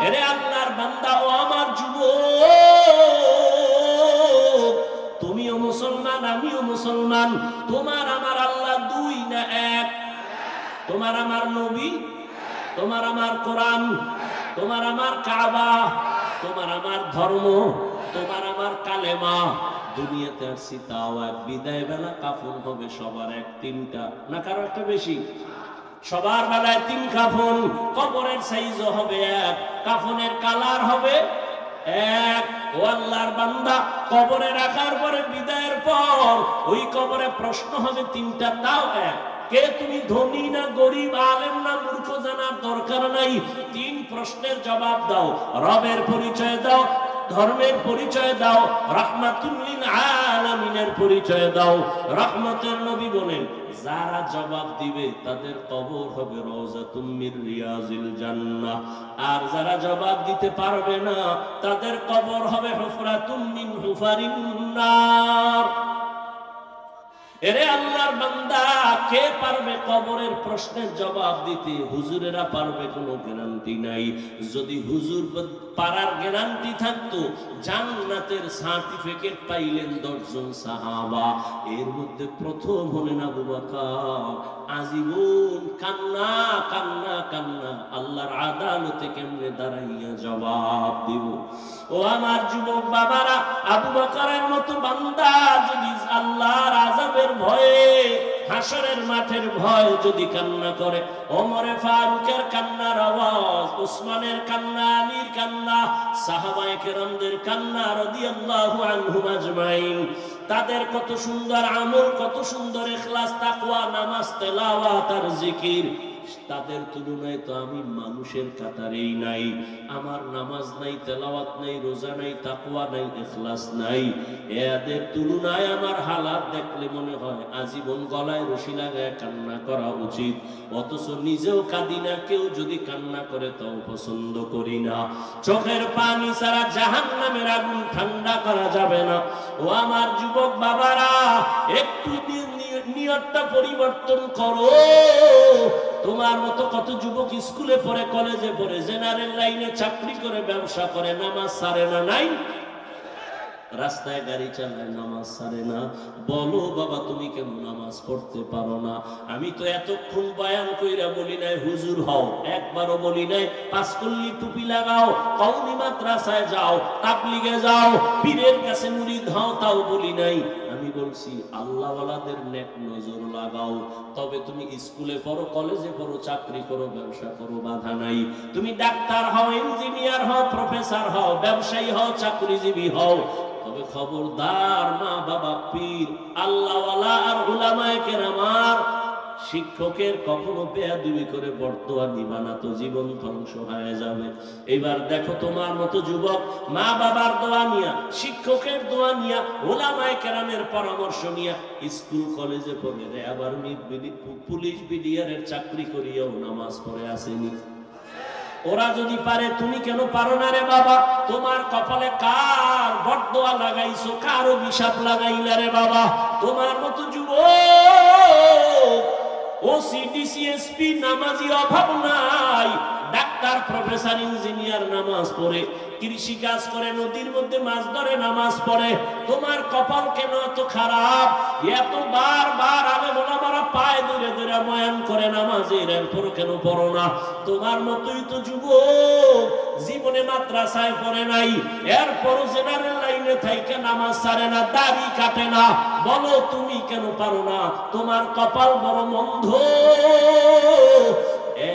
এরে আল্লাহর বান্দা ও আমার যুবক, তুমিও মুসলমান আমিও মুসলমান। তোমার আমার আল্লাহ দুই না এক? তোমার আমার নবী, তোমার আমার কোরআন, তোমার আমার কাবা, তোমার আমার ধর্ম, তোমার আমার কালেমা। দুনিয়াতে আসছি তাও এক, বিদায় বেলা কাফন হবে সবার এক তিনটা, না কারো একটা বেশি? সবার বেলায় তিন কাফন। কবরের সাইজও হবে এক, কাফনের কালার হবে এক। ও আল্লাহর বান্দা, কবরে রাখার পরে বিদায়ের পর ওই কবরে প্রশ্ন হবে তিনটা, তাও এক। কে তুমি, ধনী না গরিব, আলেম না মূর্খ, জানার দরকার নাই। তিন প্রশ্নের জবাব দাও। রবের পরিচয় দাও, ধর্মের পরিচয় দাও, রাহমাতুল লিল আলামিনের পরিচয় দাও। রহমতের নবী বলেন, যারা জবাব দিবে তাদের কবর হবে রওজাতুম মির রিয়াজিল জান্নাহ। আর যারা জবাব দিতে পারবে না তাদের কবর হবে হুফরাতুম মিন হুফারিন নার। এরে আল্লাহর বান্দা, কে পারবে কবরের প্রশ্নের জবাব দিতে? হুজুরেরা পারবে, কোনো গ্যারান্টি নাই। যদি হুজুর পারার গ্যারান্টি থাকতো, জান্নাতের সার্টিফিকেট পাইলেন 10 জন সাহাবা। এর মধ্যে প্রথম হলেন আবু বকর। আজীবন কান্না কান্না কান্না, আল্লাহর আদালতে কেমনে দাঁড়াইয়া জবাব দিব? ও আমার যুবক বাবারা, আবু বকরের মতো বান্দা যদি আল্লাহর আযাবের ভয়ে, হাসরের মাঠের ভয় যদি কান্না করে, ওমরে ফারুকের কান্নার আওয়াজ, উসমানের কান্না, আলীর কান্না, সাহাবায়ে কেরামদের কান্না রাদিয়াল্লাহু আনহুম আজমাইন, তাদের কত সুন্দর আমল, কত সুন্দর ইখলাস, তাকওয়া, নামাজ, তেলাওয়াত আর জিকির, তাদের তুলনায় তো আমি মানুষের কাতারেই নাই। আমার নামাজ নাই, তেলাওয়াত নাই, রোজা নাই, তাকওয়া নাই, ইখলাস নাই। এদের তুলনায় আমার হালাত দেখলে মনে হয় আজীবন গলায় রশি লাগায় কান্না করা উচিত। অথচ নিজেও কাঁদি না, কেউ যদি কান্না করে তাও পছন্দ করি না। চোখের পানি ছাড়া জাহান্নামের আগুন ঠান্ডা করা যাবে না। ও আমার যুবক বাবারা, একটু নিয়তটা পরিবর্তন করো। তোমার মতো কত যুবক স্কুলে পড়ে, কলেজে পড়ে, জেনারেল লাইনে চাকরি করে, ব্যবসা করে, নামাজ ছাড়ে না? নাই? রাস্তায় গাড়ি চালায়, নামাজ ছাড়ে না। বলো বাবা, তুমি কেন নামাজ পড়তে পারো না? আমি তো এতক্ষণ বয়ান কইরা বলি নাই হুজুর হও, একবারও বলি নাই পাঁচকল্লি টুপি লাগাও, কওমি মাদ্রাসায় যাও, তাবলিগে যাও, পীরের কাছে মুরিদ হও, তাও বলি নাই। আমি বলছি আল্লাহওয়ালাদের নেক নজর লাগাও। তবে তুমি স্কুলে পড়ো, কলেজে পড়ো, চাকরি করো, ব্যবসা করো, বাধা নাই। তুমি ডাক্তার হও, ইঞ্জিনিয়ার হও, প্রফেসর হও, ব্যবসায়ী হও, চাকরিজীবী হও, তবে খবরদার মা বাবা, পীর, আল্লাহওয়ালা আর উলামায়ে কেরামার, শিক্ষকের কখনো বেয়াদবি করে বর্তমান নিবা না, তো জীবন ধ্বংস হয়ে যাবে। এবার দেখো, তোমার মতো যুবক মা বাবার দোয়া নিয়া, শিক্ষকের দোয়া নিয়া, উলামায়ে কেরামের পরামর্শ নিয়া স্কুল কলেজে পড়ে রে, আবার পুলিশ বিডিআরের চাকরি করিয়াও নামাজ পড়ে আসেনি। ওরা যদি পারে, তুমি কেন পারো না রে বাবা? তোমার কপালে কার বরদোয়া লাগাইছো, কার অভিশাপ লাগাইলা রে বাবা? তোমার মতো যুবক ওসি, ডিসি, এসপি নামাজি অভাব নাই। ডাক্তার, প্রফেসর, ইঞ্জিনিয়ার নামাজ পড়ে, কৃষি কাজ করে, নদীর মধ্যে মাছ ধরে, নামাজ পড়ে। তোমার কপাল কেন এত খারাপ? এত বারবার আলেম ওলামারা পায়ে ধরে ধরে বয়ান করে নামাজের, এরপর কেন পড়ো না? তোমার মতোই তো যুবক জীবনে মাদ্রাসায় পড়ে নাই, এরপরও জেনারেল লাইনে থাইকে নামাজ ছাড়ে না, দাড়ি কাটে না। বলো তুমি কেন পারো না? তোমার কপাল বড় মন্দ।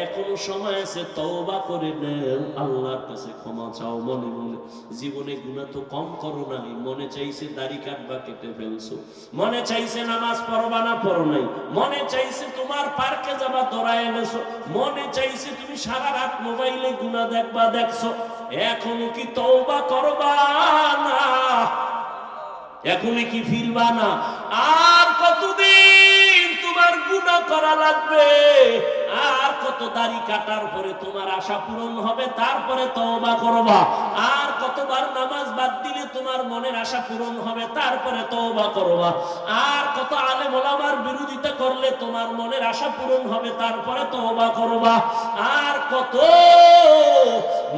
এখনো সময় আছে, তওবা করে নাও, আল্লাহর কাছে ক্ষমা চাও মনে মনে। জীবনে গুনাহ তো কম করো নাই। মনে চাইছে দাড়ি কাটবা, কেটে ফেলছো। মনে চাইছে নামাজ পড়বা না, পড়ো নাই। মনে চাইছে তোমার পার্কে যাবা, দৌড়ায় এনেছো। মনে চাইছে তুমি সারা রাত মোবাইলে গুনাহ দেখবা, দেখছো। এখনো কি তওবা করবা না? এখনো কি ফিরবা না? আর কতদিন তোমার গুনাহ করা লাগবে? আর কত দাড়ি কাটার পরে তোমার আশা পূরণ হবে, তারপরে তওবা করবা? আর কতবার নামাজ বাদ দিলে তোমার মনের আশা পূরণ হবে, তারপরে তওবা করবা? আর কত আলেম ওলামার বিরোধিতা করলে তোমার মনের আশা পূরণ হবে, তারপরে তওবা করবা? আর কত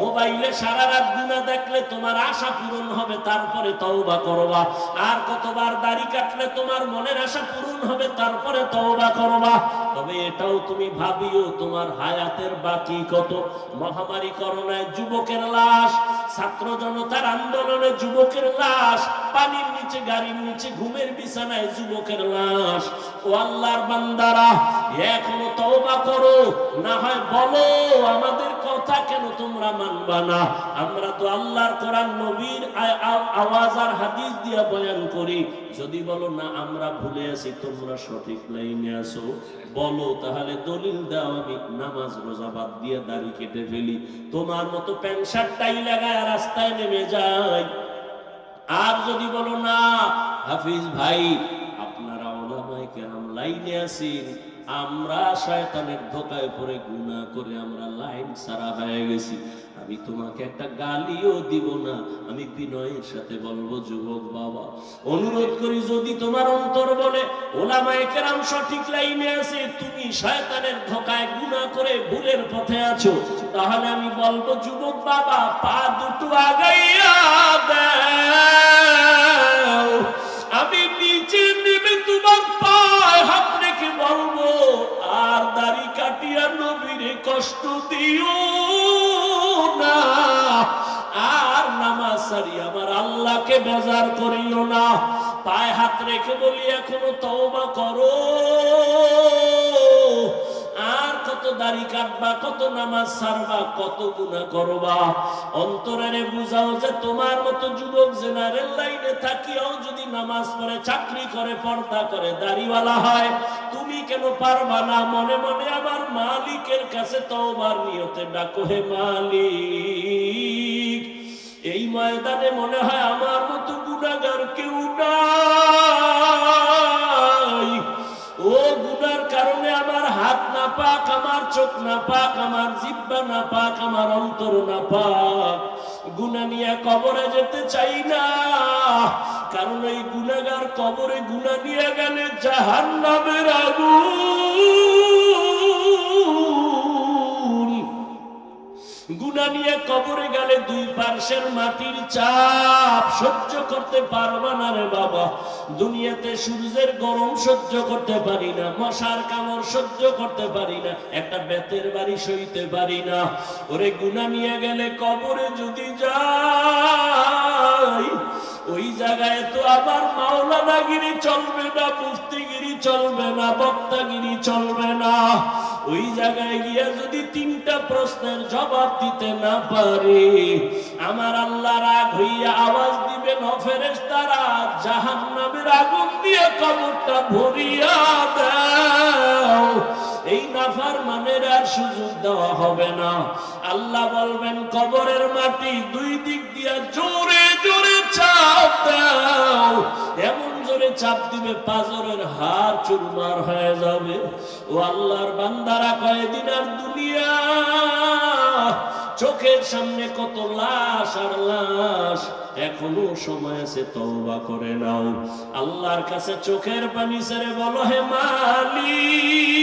মোবাইলে সারা রাত গুনাহ দেখলে তোমার আশা পূরণ হবে, তারপরে তওবা করবা। আর কতবার দাড়ি কাটলে তোমার মনের আশা পূরণ হবে, তারপরে তওবা করবা। তবে এটাও তুমি ভাবিও তোমার হায়াতের বাকি কত। মহামারী করোনায় যুবকের লাশ, ছাত্র জনতার আন্দোলনে যুবকের লাশ, পানির নিচে গাড়ির নিচে ঘুমের বিছানায় যুবকের লাশ। ও আল্লাহর বান্দারা, এখনো তওবা করো, না হয় বলো আমাদের কথা কেন তোমরা মানবা না? আমরা তো আল্লাহর কোরআন নবীর আওয়াজ আর হাদিস দিয়া বয়ান করি। যদি বলো না আমরা ভুলে আছি, তোমরা সঠিক লাইনে আসো, বলো তাহলে দলিল দাও, আমি নামাজ রোজা বাদ দিয়ে দাড়ি কেটে ফেলি, তোমার মতো প্যান্ট শার্ট টাই লাগায় রাস্তায় নেমে যাই। আর যদি বলো না হাফিজ ভাই আপনারা ওলামায়ে কেরাম লাইনে আছেন, আমরা শয়তানের ধোঁকায় পড়ে গুনাহ করে আমরা লাইন ছাড়া হয়ে গেছি, আমি তোমাকে একটা গালিও দিব না, আমি বিনয়ের সাথে বলবো যুবক বাবা অনুরোধ করি, যদি তোমার অন্তর বলে ওলামায়ে কেরাম সঠিক লাইনে আছে, তুমি শয়তানের ধোঁকায় গুনাহ করে ভুলের পথে আছো, তাহলে আমি বলবো যুবক বাবা পা দুটো আগাইয়া দাও, আমি নিচে নেমে তোমার পায়ে হাত রেখে বলবো আর দাড়ি কাটিয়া নবীরে কষ্ট দিও না, আর নামাজ সারি আমার আল্লাহকে বেজার করিও না। পায়ে হাত রেখে বলি এখনো তওবা করো। আর কত দাড়ি কাটবা, কত নামাজ ছাড়বা, কত গুনাহ করবা? অন্তরে বুঝাও যে তোমার মতো যুবক জেনারেল লাইনে থাকিও যদি নামাজ পড়ে, চাকরি করে, পর্দা করে, দাড়িওয়ালা হয়, তুমি কেন পারবা না? মনে মনে আমার মালিকের কাছে তওবার নিয়তে ডাকো, হে মালিক এই ময়দানে মনে হয় আমার মতো গুনাহগার কেউ নাই, ও গুনার কারণে আমার হাত না পাক, আমার চোখ না পাক, আমার জিহ্বা না পাক, আমার অন্তর না পাক, গুনাহ নিয়ে কবরে যেতে চাই না, কারণ এই গুনাহগার কবরে গুনাহ নিয়ে গেলে জাহান্নামের আগুন, গুনাহ নিয়ে কবরে গেলে দুই পার্শ্বের মাটির চাপ সহ্য করতে পারবা না রে বাবা। দুনিয়াতে সূর্যের গরম সহ্য করতে পারি না, মশার কামড় সহ্য করতে পারি না, একটা বেতের বাড়ি সইতে পারি না, ওরে গুনাহ নিয়ে গেলে কবরে যদি যাই, ওই জায়গায় তো আমার মাওলানাগিরি চলবে না, মুফতিগিরি চলবে না, বক্তাগিরি চলবে না। ওই জায়গায় গিয়া যদি তিনটা প্রশ্নের জবাব দিতে না পারি, আমার আল্লাহ রাগ হইয়া আওয়াজ দিবেন, ও ফেরেশতারা জাহান্নামের আগুন দিয়ে কবরটা ভরিয়া দাও। এই নাফরমানের আর সুযোগ দেওয়া হবে না। আল্লাহ বলবেন কবরের মাটি দুই দিক দিয়া জোরে জোরে চাপ দাও, এমন জোরে চাপ দিবে পাজরের হাড় চুরমার হয়ে যাবে। ও আল্লাহর বান্দারা, কয়দিন আর দুনিয়া, চোখের সামনে কত লাশ আর লাশ, এখনো সময় আছে তওবা করে নাও। আল্লাহর কাছে চোখের পানি ছেড়ে বলো, হে মালিক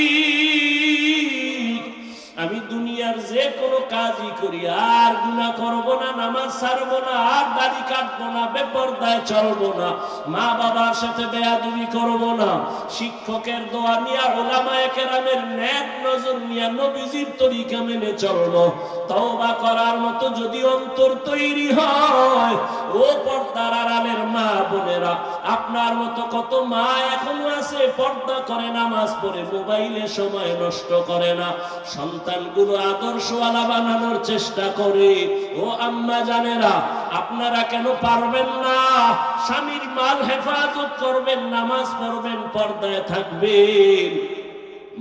আমি দুনিয়ার যে কোনো কাজই করি আর গুনাহ করব না, নামাজ ছাড়বো না, আর দাড়ি কাটবো না, বেপরদায় চলবো না, মা বাবার সাথে বেয়াদবি করব না, শিক্ষকের দোয়া নিয়ে, উলামায়ে কেরামের নেক নজর নিয়ে নবীজির তরিকা মেনে চলবো। তওবা করার মতো যদি অন্তর তৈরি হয়, ও পর্দার আড়ালের মা বোনেরা, আপনার মতো কত মা এখনো আছে পর্দা করে, নামাজ পড়ে, মোবাইলে সময় নষ্ট করে না, সন্তানগুলো আদর্শওয়ালা বানানোর চেষ্টা করে। ও আম্মা জানেরা, আপনারা কেন পারবেন না? স্বামীর মাল হেফাজত করবেন, নামাজ পড়বেন, পর্দায় থাকবেন,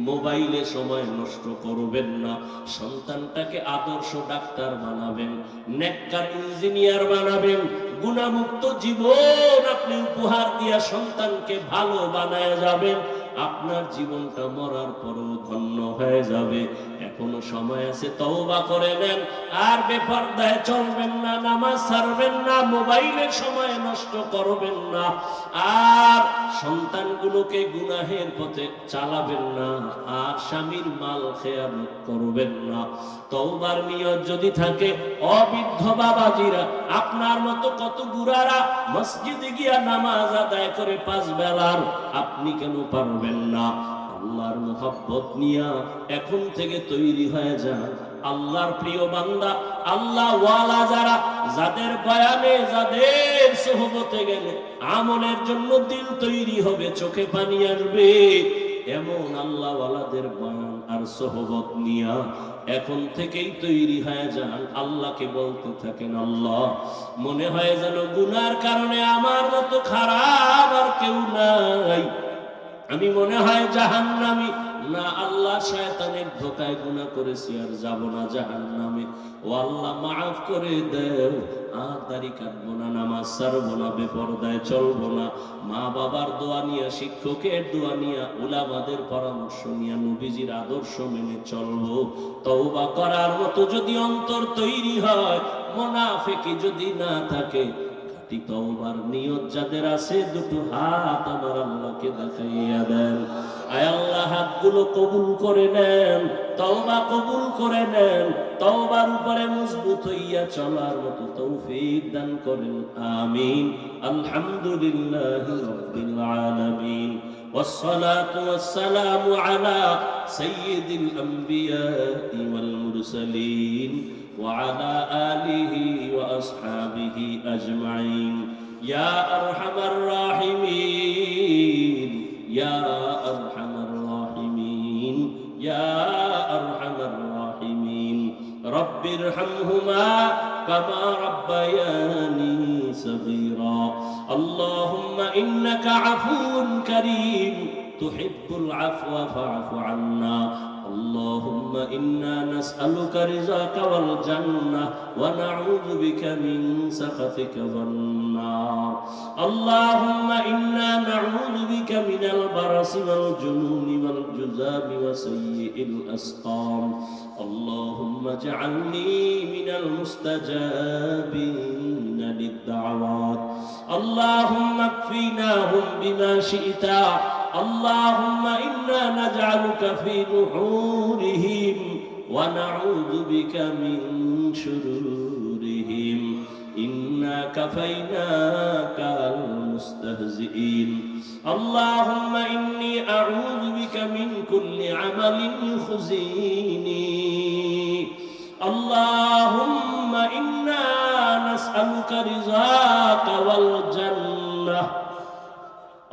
মোবাইলে সময় নষ্ট করবেন না, সন্তানটাকে আদর্শ ডাক্তার বানাবেন, নেককার ইঞ্জিনিয়ার বানাবেন, গুনাহমুক্ত জীবন আপনি উপহার দিয়া সন্তানকে ভালো বানায় যাবেন। আপনার জীবনটা মরার পরও ধন্য হয়ে যাবে। এখনো সময় আছে, তওবা করে নেন। আর বেপরদায় চলবেন না, নামাজ ছাড়বেন না, মোবাইলের সময় নষ্ট করবেন না, আর সন্তানগুলোকে গুনাহের পথে চালাবেন না, আর স্বামীর মাল খেয়ানত করবেন না। তওবার নিয়ত যদি থাকে, অবৃদ্ধ বাবাজিরা, আপনার মতো কত বুড়ারা মসজিদে গিয়া নামাজ আদায় করে 5 বেলার, আপনি কেন পারবেন না? আল্লাহর মুহাব্বত নিয়া এখন থেকে তৈরি হয়ে যান। আল্লাহর প্রিয় বান্দা, আল্লাহ ওয়ালা যারা, যাদের বয়ানে, যাদের সোহবতে গেলে আমলের জন্য দিল তৈরি হবে, চোখে পানি আসবে, এমন আল্লাহ ওয়ালাদের বয়ান আর সোহবত নিয়া এখন থেকেই তৈরি হয়ে যান। আল্লাহকে বলতে থাকেন, আল্লাহ, মনে হয় যেন গুনার কারণে আমার মতো খারাপ আর কেউ নাই, আমি মনে হয় জাহান্নামী। না আল্লাহ, শয়তানের ধোকায় গুনাহ করেছি, আর যাব না জাহান্নামে। ও আল্লাহ, মাফ করে দাও। আর দাড়ি কাটবো না, নামাজ ছাড়বো না, বেপরদায় চলবো না, মা বাবার দোয়া নিয়া, শিক্ষকের দোয়া নিয়া, উলামাদের পরামর্শ নিয়া, নবীজির আদর্শ মেনে চলবো। তওবা করার মতো যদি অন্তর তৈরি হয়, মুনাফিকি যদি না থাকে, তওবার নিয়ত যাদের আছে, দুটো হাত আমার আল্লাহকে দেখাইয়া দেন। আয় আল্লাহ, হাতগুলো কবুল করে নেন, তওবা কবুল করে নেন, তওবার উপরে মজবুত হইয়া চলার মতো তৌফিক দান করেন। আমিন। আলহামদুলিল্লাহি রাব্বিল আলামিন, والصلاة والسلام على سيد الأنبياء والمرسلين وعلى آله وأصحابه أجمعين. يا أرحم الراحمين، يا أرحم الراحمين، يا أرحم الراحمين. رب ارحمهما كما ربياني صغيرا. اللهم إنك عفو كريم تحب العفو فاعف عنا. اللهم إنا نسألك رضاك والجنة ونعوذ بك من سخطك والنار. اللهم إنا نعوذ بك من البرص والجنون والجذام وسيء الأسقام. اللهم اجعلني من المستجابين للدعوات. اللهم اكفيناهم بما شئت. اللهم إنا نجعلك في نحورهم ونعوذ بك من شرورهم. إنا كفيناك المستهزئين. اللهم إني أعوذ بك من كل عمل يخزيني. اللهم إنا نسألك رضاك والجنة.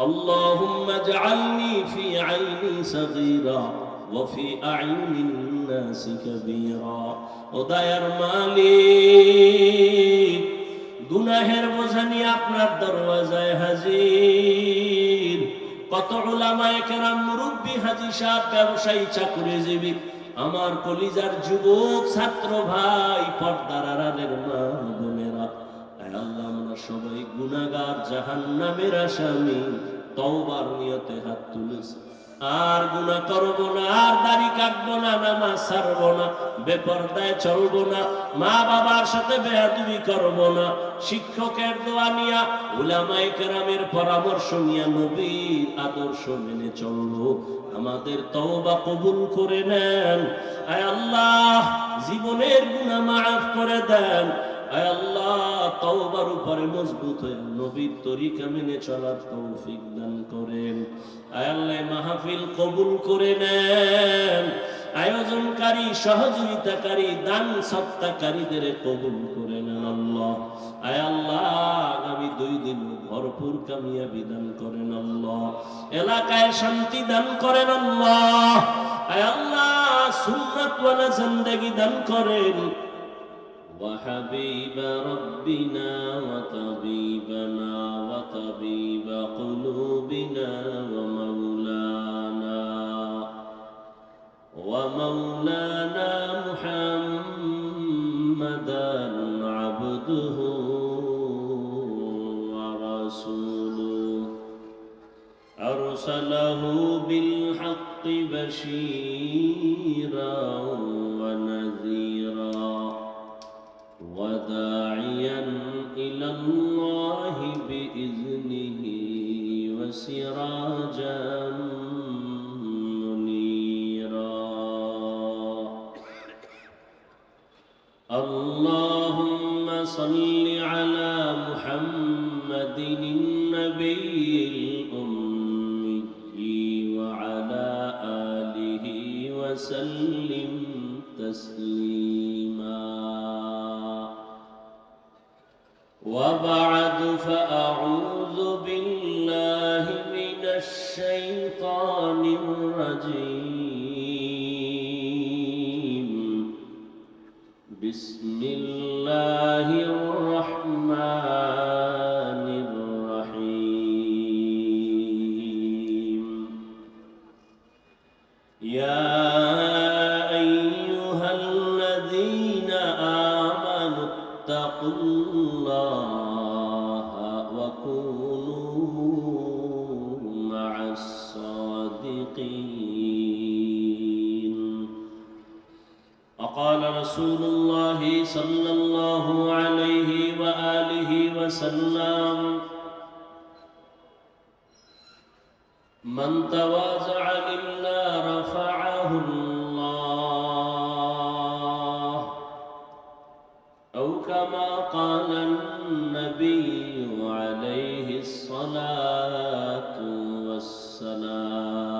اللهم اجعلني في عيني صغيرا وفي أعين الناس كبيرا. ওদায়ার মালিক, গুনাহের বোঝা নিয়ে আপনার দরওয়াজায় হাজির। কত উলামায়ে কেরাম, মুরব্বী, হাজী সাহেব, ব্যবসায়ী, চাকরিজীবী, আমার কলিজার যুবক ছাত্র ভাই, পর্দার আড়ালের মা বোনেরা, আল্লাহ, আমরা সবাই গুনাহগার, জাহান্নামের আসামি। তওবার নিয়তে হাত তুলেছি, আর গুনাহ করব না, আর দাড়ি কাটবো না, নামাজ ছাড়বো না, বেপরদায় চলবো না, মা বাবার সাথে বেয়াদবি করব না, শিক্ষকের দোয়া নিয়া, উলামায়ে কেরামের পরামর্শ নিয়া, নবীর আদর্শ মেনে চলবো। আমাদের তওবা কবুল করে নেন। আয় আল্লাহ, জীবনের গুনাহ মাফ করে দেন। আয় আল্লাহ, তওবার উপরে মজবুত হয়ে নবীর তরিকা মেনে চলার তৌফিক দান করেন। আয় আল্লাহ, মাহফিল কবুল করে নেন। আয়োজনকারী, সহযোগিতাকারী, দান সত্তাকারীদের কবুল করে নেন আল্লাহ। আয় আল্লাহ, আগামী 2 দিন ভরপুর কামিয়াবি দান করেন আল্লাহ। এলাকায় শান্তি দান করেন আল্লাহ। আয় আল্লাহ, সুন্নাত ওয়ালা জিন্দেগি দান করেন। وحبيب ربنا وطبيبنا وطبيب قلوبنا ومولانا محمدا عبده ورسوله أرسله بالحق بشيرا ونذيرا وداعيا إلى الله بإذنه وسراجا منيرا. اللهم صل على محمد النبي الأمي وعلى آله وسلم تسليما. وبعد فأعوذ بالله من الشيطان الرجيم. بسم الله الرحمن الرحيم. يا أيها الذين آمنوا اتقوا الله وكونوا مع الصادقين. وقال رسول الله صلى الله عليه وآله وسلم: من تواضع لله رفعه الله، أو كما قال النبي عليه الصلاة والسلام.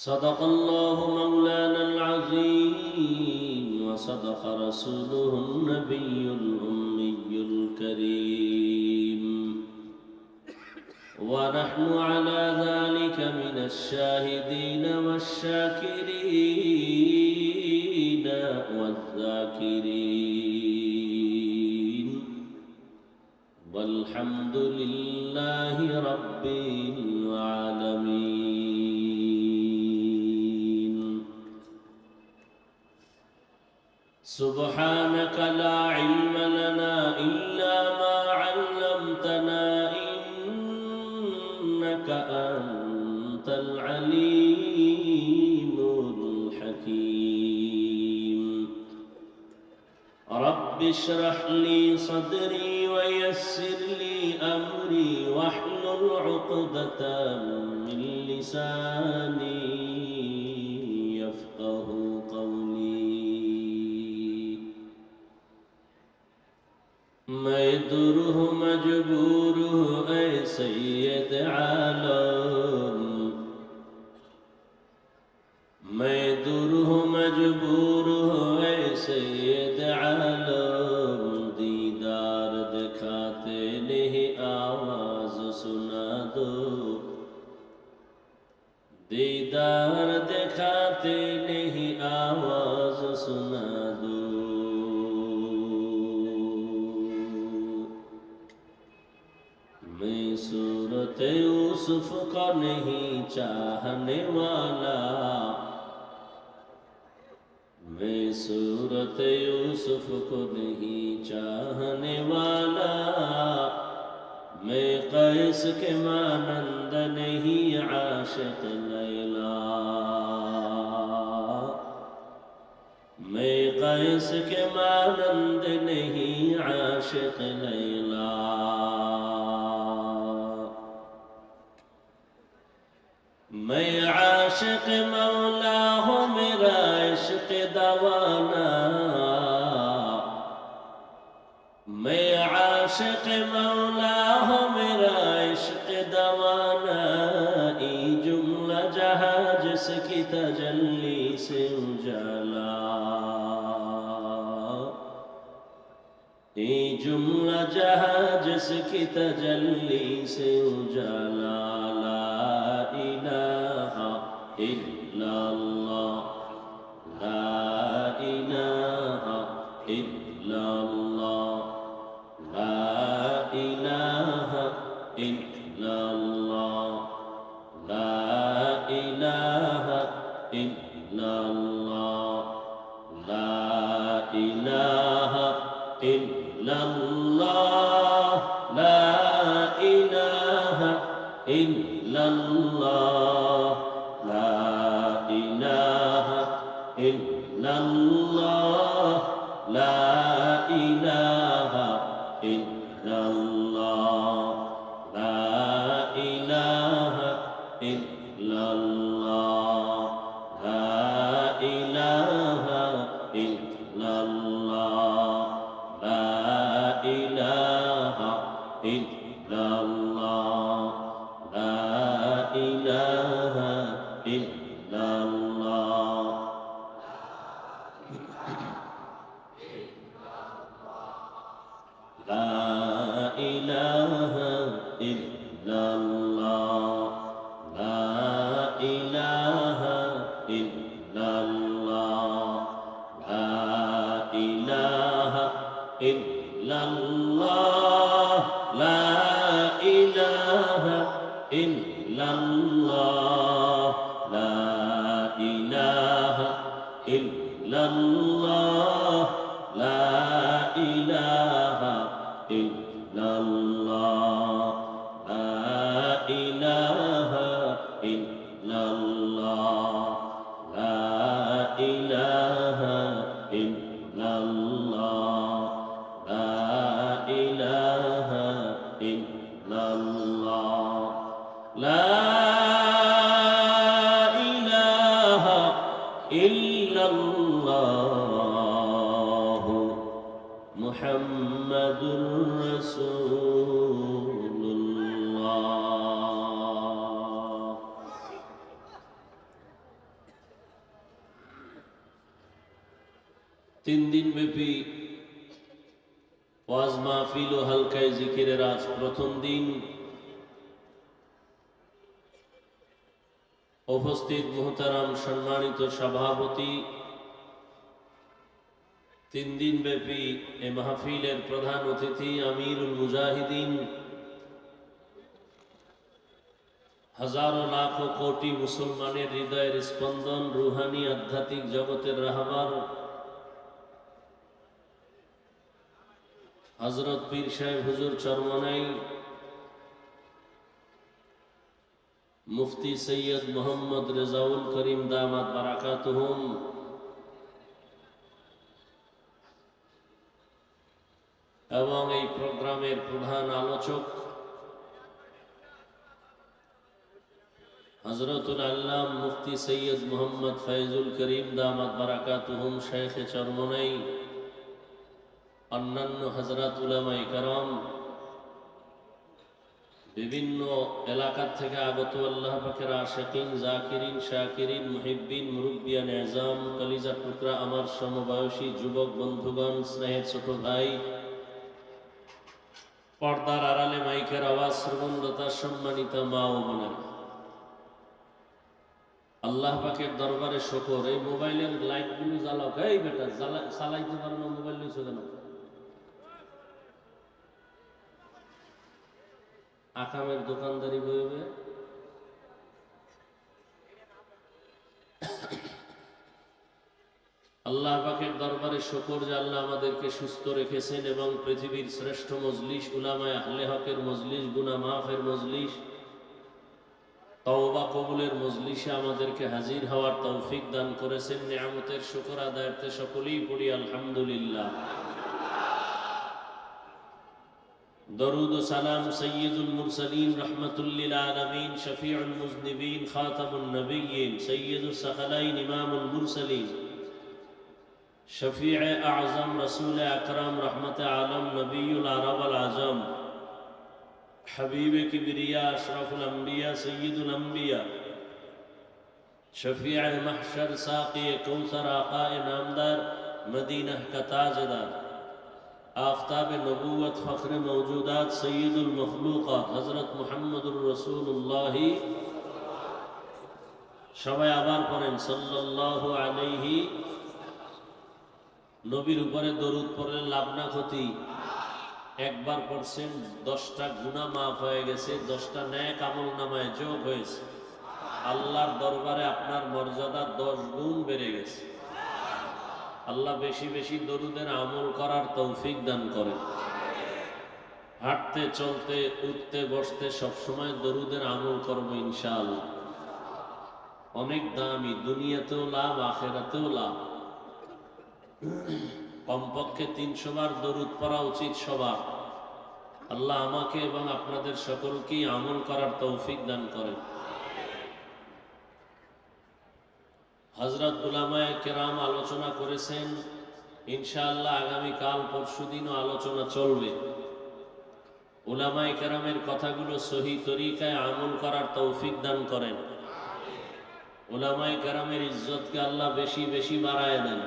صدق الله مولانا العظيم وصدق رسوله النبي الأمي الكريم، ونحن على ذلك من الشاهدين والشاكرين والذاكرين، والحمد لله رب العالمين. سبحانك لا علم لنا إلا ما علمتنا إنك أنت العليم الحكيم. رب اشرح لي صدري ويسر لي أمري واحلل عقدة من لساني يفقه قولي. میں درہ مجبور ہوں اے سید عالم، میں درہ مجبور ہوں اے سید عالم، دیدار دکھاتے نہیں آواز سنا دو، دیدار دکھاتے نہیں آواز سنا دو. میں صورت یوسف کا نہیں چاہنے والا، میں صورت یوسف کو نہیں چاہنے والا، میں قیس کے مانند نہیں عاشق لیلا، میں قیس کے مانند نہیں عاشق لیلا. میں عاشق مولا ہوں میرا عشق دوانا، میں عاشق مولا ہوں میرا عشق دوانا، ای جملہ جہاں جس کی تجلی سے اجالا، ای جملہ جہاں جس کی تجلی سے اجالا. إلا الله لا إله إلا الله لا إله إلا الله لا إله إلا الله لا إله إلا الله لا ইল্লাল্লাহ লা ইলাহা ইল্লাল্লাহ লা ইলাহা ইল্লাল্লাহ লা ইলাহা ইল্লাল্লাহ লা ইলাহা ইল্লাল্লাহ লা ইলাহা ইল্লাল্লাহ লা ইলাহা ইল্লাল্লাহ লা ইলাহা ইল্লাল্লাহ লা ইলাহা ইল্লাল্লাহ লা ইলাহা ইল্লাল্লাহ লা ইলাহা ইল্লাল্লাহ লা ইলাহা ইল্লাল্লাহ লা ইলাহা ইল্লাল্লাহ লা ইলাহা ইল্লাল্লাহ লা ইলাহা ইল্লাল্লাহ লা ইলাহা ইল্লাল্লাহ মুহাম্মাদুর রাসূলুল্লাহ। তিন দিন ব্যাপী ওয়াজ মাহফিল ও হালকায় জিকিরের আজ প্রথম দিন। উপস্থিত মুহতারাম সম্মানিত সভাপতি, তিন দিন ব্যাপী এ মাহফিলের প্রধান অতিথি আমিরুল মুজাহিদিন, হাজারো লাখ কোটি মুসলমানের হৃদয়ের স্পন্দন, রুহানি আধ্যাত্মিক জগতের রাহবার হযরত পীর সাহেব হুজুর চরমনাই, মুফতি সৈয়দ মোহাম্মদ রেজাউল করিম দামাত বারাকাতুহুম, এবং এই প্রোগ্রামের প্রধান আলোচক হযরতুল আল্লাম মুফতি সৈয়দ মোহাম্মদ ফয়জুল করিম দামাত বারাকাতুহুম শেখে চরমনাই, অন্যান্য হযরত উলামায়ে কেরাম, বিভিন্ন এলাকা থেকে আগত আল্লাহ পাকের আশিকিন, জাকিরিন, শাকিরিন, মুহিব্বিন, মুরব্বিয়ান এজাম, কলিজা টুকরা আমার সমবয়সী যুবক বন্ধুগণ, স্নেহের ছোট ভাই, পর্দার আড়ালে মাইকের আওয়াজ শ্রবণরতা সম্মানিত মা ও বোনেরা, আল্লাহ পাকের দরবারে শুকর। এই মোবাইলের লাইটগুলো জ্বালাও। এই বেটা চালাইতে পারো না, মোবাইল নিয়ে চলে না, আকামের দোকানদারি বইবে। আল্লাহ পাকের দরবারে শুকর যে আল্লাহ আমাদেরকে সুস্থ রেখেছেন এবং পৃথিবীর শ্রেষ্ঠ মজলিস, উলামায়ে আহলে হকের মজলিস, গুনাহ মাফের মজলিস, তওবা কবুলের মজলিসে আমাদেরকে হাজির হওয়ার তৌফিক দান করেছেন। নিয়ামতের শুকর আদায়ার্থে সকলেই পড়ি আলহামদুলিল্লাহ। দরুদ ও সালাম সৈয়দুল মুরসালিন রাহমাতুল লিল আলামিন, শফিউল মুজনিবিন, খাতামুন নবিয়্যিন, সৈয়দুস সাকালাইন, ইমামুল মুরসালিন, শফিয়ে আযম, রাসূল আকরাম, রহমতে আলম, নবিয়ুল আরব আল আজম, হাবিবে কিবরিয়া, আশরাফুল আম্বিয়া, সৈয়দুল আম্বিয়া, শফিয়ে মাহশর, সাকিয়ে কৌসর, আকায়ে নামদার, মদিনা का ताजदार, आफताब नबूवत, फ़ख्र मौजूदात, सय्यदुल मखलूक़ात, हज़रत मुहम्मदुर रसूलुल्लाह। সবাই আবার পড়েন সাল্লাল্লাহু আলাইহি। নবীর উপরে দরুদ পড়লে লাভ না ক্ষতি? একবার পড়ছেন 10টা গুনাহ মাফ হয়ে গেছে, 10টা নেক আমল নামায় যোগ হয়েছে। আল্লাহর দরবারে আপনার মর্যাদা 10 গুণ বেড়ে গেছে। আল্লাহ বেশি বেশি দরুদের আমল করার তৌফিক দান করেন। হাঁটতে চলতে উঠতে বসতে সবসময় দরুদের আমল করবো ইনশাআল্লাহ। অনেক দামি, দুনিয়াতেও লাভ, আখেরাতেও লাভ। কমপক্ষে 300 বার দরুদ পড়া উচিত সবার। আল্লাহ আমাকে এবং আপনাদের সকলকেই আমল করার তৌফিক দান করেন। হযরত উলামায়ে কেরাম আলোচনা করেছেন, ইনশাআল্লাহ আগামীকাল পরশুদিনও আলোচনা চলবে। উলামায়ে কেরামের কথাগুলো সহি তরিকায় আমল করার তৌফিক দান করেন। উলামায়ে কেরামের ইজ্জতকে আল্লাহ বেশি বেশি বাড়ায় দেন।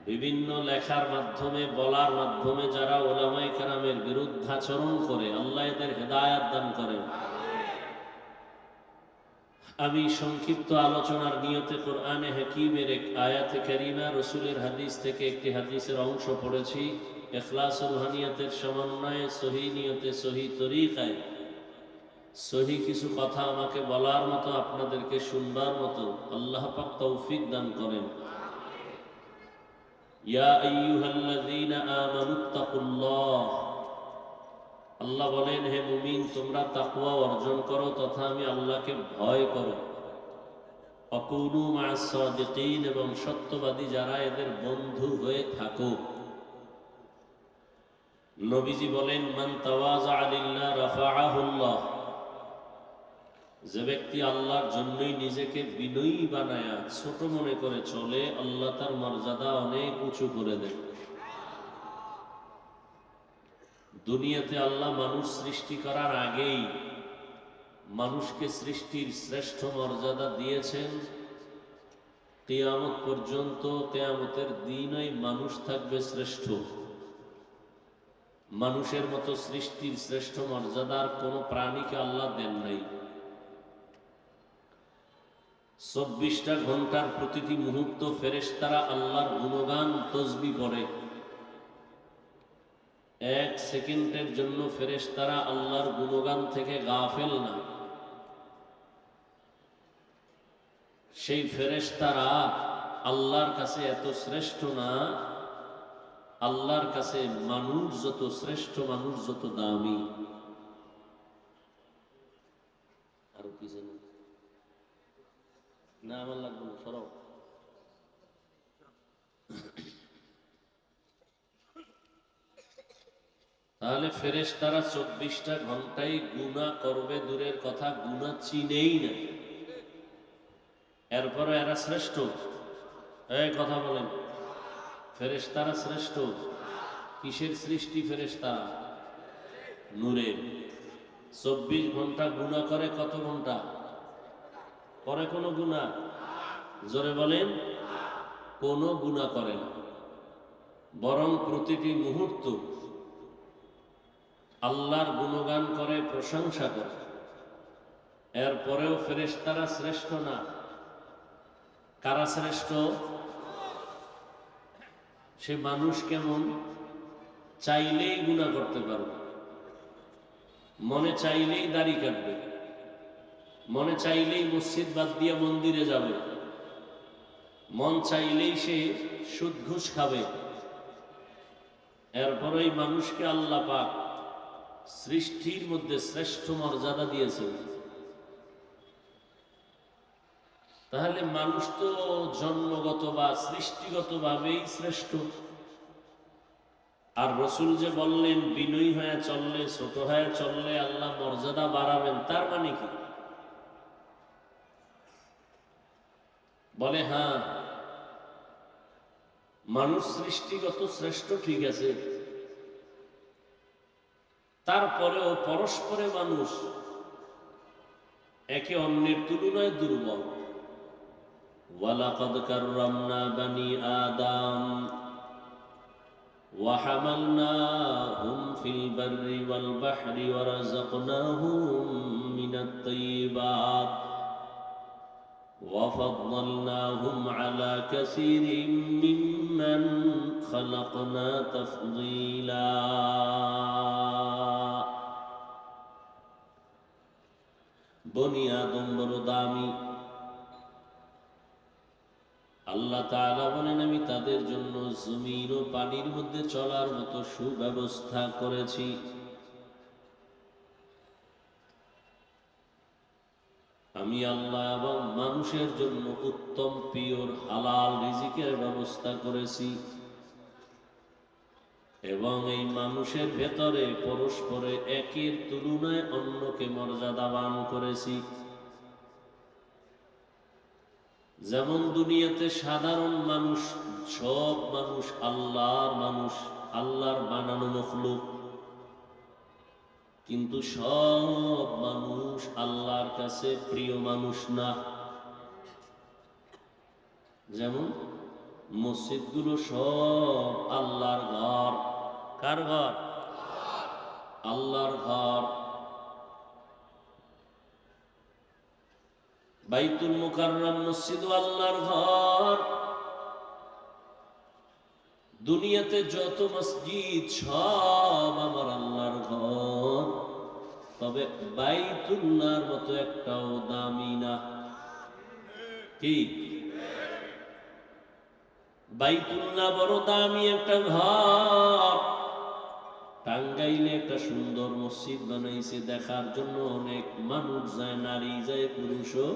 বিভিন্ন লেখার মাধ্যমে, বলার মাধ্যমে যারা উলামায়ে কেরামের বিরুদ্ধাচরণ করে, আল্লাহ এদের হেদায়াত দান করেন। আমি সংক্ষিপ্ত আলোচনার নিয়তে কোরআনে হাকীমের এক আয়াতে কারিমা, রাসূলের হাদিস থেকে একটি হাদিসের অংশ পড়েছি। ইখলাস ও রুহানিয়াতের সমন্বয়ে সহি নিয়তে, সহি তরিকায় সহি কিছু কথা আমাকে বলার মতো, আপনাদেরকে শুনবার মতো আল্লাহ পাক তৌফিক দান করেন। ইয়া আইয়ুহাল্লাযীনা আমানুত্তাকুল্লাহ, আল্লাহ বলেন, হে মুমিন তোমরা তাকওয়া অর্জন করো তথা আমি আল্লাহকে ভয় করো। ওয়াকুনু মা'আস সাদিকিন, এবং সত্যবাদী যারা এদের বন্ধু হয়ে থাকো। নবীজি বলেন, মান তাওয়াযা লিল্লাহ রাফাআহুল্লাহ, যে ব্যক্তি আল্লাহর জন্যই নিজেকে বিনয়ী বানায়া ছোট মনে করে চলে, আল্লাহ তার মর্যাদা অনেক উঁচু করে দেন। দুনিয়াতে আল্লাহ মানুষ সৃষ্টি করার আগেই মানুষকে সৃষ্টির শ্রেষ্ঠ মর্যাদা দিয়েছেন। কিয়ামত পর্যন্ত, কিয়ামতের দিনই মানুষ থাকবে শ্রেষ্ঠ। মানুষের মতো সৃষ্টির শ্রেষ্ঠ মর্যাদার কোন প্রাণীকে আল্লাহ দেন নাই। 24টা ঘন্টার প্রতিটি মুহূর্ত ফেরেশতারা আল্লাহর গুণগান তসবিহ পড়ে। 1 সেকেন্ডের জন্য ফেরেশতারা আল্লাহর গুণগান থেকে গাফেল না। সেই ফেরেশতারা আল্লাহর কাছে এত শ্রেষ্ঠ না, আল্লাহর কাছে মানুষ যত শ্রেষ্ঠ, মানুষ যত দামি। আরো কি জানেন না? আমার লাগবে না, সরাও। তাহলে ফেরেশতারা 24টা ঘন্টায় গুনাহ করবে দূরের কথা, গুনাহ চিনেই না। এরপরে এরা শ্রেষ্ঠ। এই কথা বলেন, ফেরেশতারা শ্রেষ্ঠ। কিসের সৃষ্টি ফেরেশতারা? নূরের। 24 ঘন্টা গুনাহ করে, কত ঘন্টা করে কোনো গুনাহ? জোরে বলেন, কোনো গুনাহ করে না। বরং প্রতিটি মুহূর্ত আল্লাহর গুণগান করে, প্রশংসা করে। এরপরেও ফেরেশতারা শ্রেষ্ঠ না। কারা শ্রেষ্ঠ? সে মানুষ কেমন? চাইলেই গুনাহ করতে পারবে, মনে চাইলেই দাড়ি কাটবে, মনে চাইলেই মসজিদ বাদ দিয়ে মন্দিরে যাবে, মন চাইলেই সে সুদ ঘুষ খাবে। এরপরে এই মানুষকে আল্লাহ পাক সৃষ্টির মধ্যে শ্রেষ্ঠ মর্যাদা দিয়েছেন। তাহলে মানুষ তো জন্মগত বা সৃষ্টিগত ভাবেই শ্রেষ্ঠ। আর রাসূল যে বললেন বিনয়ী হয়ে চললে, ছোট হয়ে চললে আল্লাহ মর্যাদা বাড়াবেন, তার মানে কি? বলে হ্যাঁ, মানুষ সৃষ্টিগত শ্রেষ্ঠ, ঠিক আছে, তারপরেও পরস্পরে মানুষ একে অন্যের তুলনায় দুর্বল। ওয়ালাকাদ কাররামনা বানি আদম ওয়া হামালনাহুম ফিল বাররি ওয়াল বাহরি ওয়া রাযাকনাহুম মিনাত তাইয়্যিবাত ওয়া ফাদ্দালনাহুম আলা কাসীরিম মিম্মান খালাকনা তাফদীলা। বনি আদম বড় দামি। আল্লাহ তাআলা বলেন, আমি তাদের জন্য জমিন ও পানির মধ্যে চলার মতো সুব্যবস্থা করেছি। আমি আল্লাহ এবং মানুষের জন্য উত্তম পিওর হালাল রিজিকের ব্যবস্থা করেছি এবং এই মানুষের ভেতরে পরস্পরে একের তুলনায় অন্যকে মর্যাদাবান করেছি। যেমন দুনিয়াতে সাধারণ মানুষ, সব মানুষ আল্লাহর মানুষ, আল্লাহর বানানো মখলুক, কিন্তু সব মানুষ আল্লাহর কাছে প্রিয় মানুষ না। যেমন মসজিদগুলো সব আল্লাহর ঘর। কার ঘর? আল্লাহর ঘর। বাইতুল মুকাররম মসজিদ আল্লাহর ঘর। দুনিয়াতে যত মসজিদ সব আমার আল্লাহর ঘর, তবে বাইতুল্লাহর মতো একটাও দামি না। কি? বাইতুল্লাহ বড় দামি একটা ঘর। টাঙ্গাইলে একটা সুন্দর মসজিদ বানাইছে, দেখার জন্য অনেক মানুষ যায়, নারী যায়, পুরুষও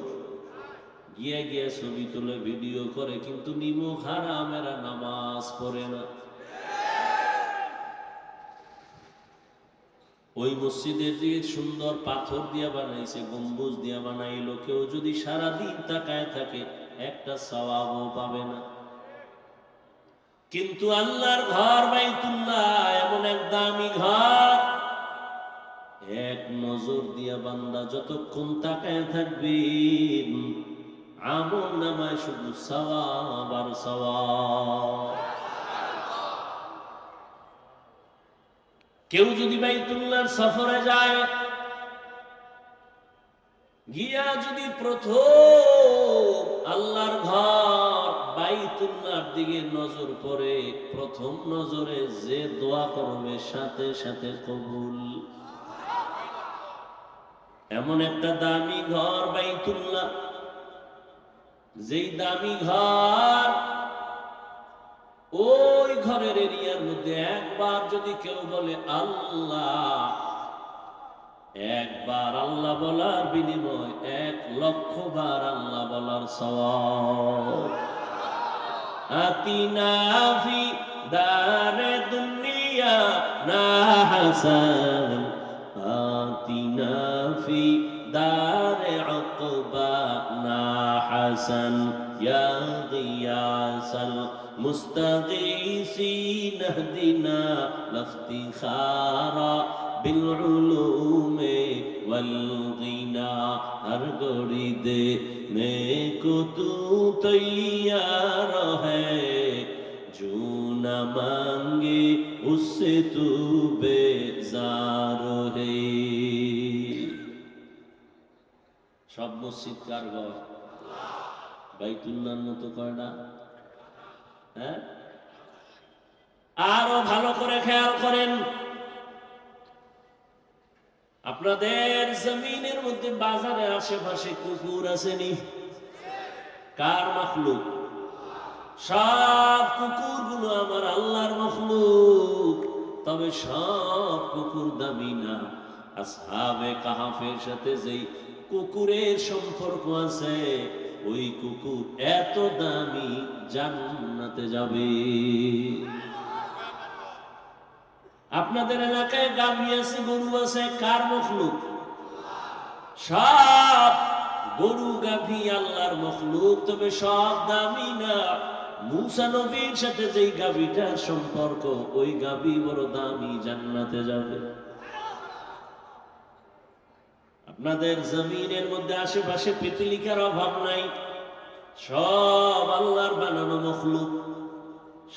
গিয়ে গিয়ে ছবি তুলে ভিডিও করে, কিন্তু নিমুখ হারামেরা নামাজ পড়ে না। ওই মসজিদের যে সুন্দর পাথর দিয়া বানাইছে, গম্বুজ দিয়া বানাইলো, কেউ যদি সারাদিন তাকায় থাকে একটা সওয়াবও পাবে না। কিন্তু আল্লাহর ঘর বাইতুল্লাহ এমন এক দামি ঘর, এক নজর দিয়া বান্দা যতক্ষণ তাকায় থাকবে আমল নামায় শুধু সওয়াব আর সওয়াব। কেউ যদি বাইতুল্লাহর সফরে যায়, গিয়া যদি প্রথম আল্লাহর ঘর বাইতুল্লাহর দিকে নজর পড়ে, প্রথম নজরে যে দোয়া করবে সাথে সাথে কবুল। এমন একটা দামি ঘর বাইতুল্লাহ, যেই দামি ঘর, ওই ঘরের এরিয়ার মধ্যে একবার যদি কেউ বলে আল্লাহ, একবার আল্লাহ বলার বিনিময় 1,00,000 বার আল্লাহ বলার সওয়াব। আতিনা ফি দারে দুনিয়া না হাসান, আতিনা ফি দারে উকবা না হাসান, ইয়া গিয়াসাল মুস্তাগীসিন ইহদিনা লাফতিখারা بالعلوم والغنا ہر گھڑی دینے کو تو تیار ہے، جو نہ مانگے اس سے تو بیزار ہے۔ সব মসজিদ কার ঘর? বাইতুল্লাহর মতো কয়টা? হ্যাঁ, আরো ভালো করে খেয়াল করেন, আপনাদের জমিনের মধ্যে বাজারের আশেপাশে কুকুর আসেনি? কার মখলুক? সব কুকুরগুলো আমার আল্লাহর মখলুক, তবে সব কুকুর দামি না। আসহাবে কাহাফের সাথে যেই কুকুরের সম্পর্ক আছে, ওই কুকুর এত দামি, জান্নাতে যাবে। আপনাদের এলাকায় গাভী আছে, গরু আছে, কার মখলুক? সব গরু গাভী আল্লাহর মখলুক, তবে সব দামি না। মূসা নবীর সাথে যেই গাভীটার সম্পর্ক, ওই গাভী বড় দামি, জান্নাতে যাবে। আপনাদের জমিনের মধ্যে আশেপাশে পিপিলিকার অভাব নাই, সব আল্লাহর বানানো মখলুক,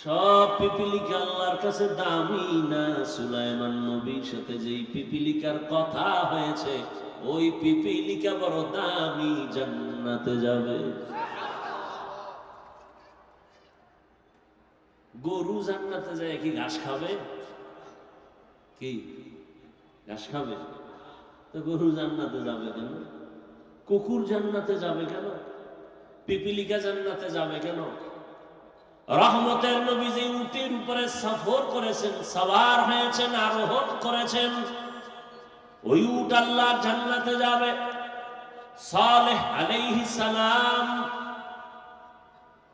সব পিপিলিকা আল্লাহর কাছে দামি না। সুলাইমান নবীর সাথে যেই পিপিলিকার কথা হয়েছে, ওই পিপিলিকা বড় দামি, জান্নাতে যাবে। গরু জান্নাতে যায় কি ঘাস খাবে? কি ঘাস খাবে? তো গরু জান্নাতে যাবে কেন? কুকুর জান্নাতে যাবে কেন? পিপিলিকা জান্নাতে যাবে কেন? রহমতের নবী যে উটের উপরে সফর করেছেন, সওয়ার হয়েছেন, আরোহণ করেছেন, ওই উট আল্লাহ জান্নাতে যাবে। সালেহ আলাইহিস সালাম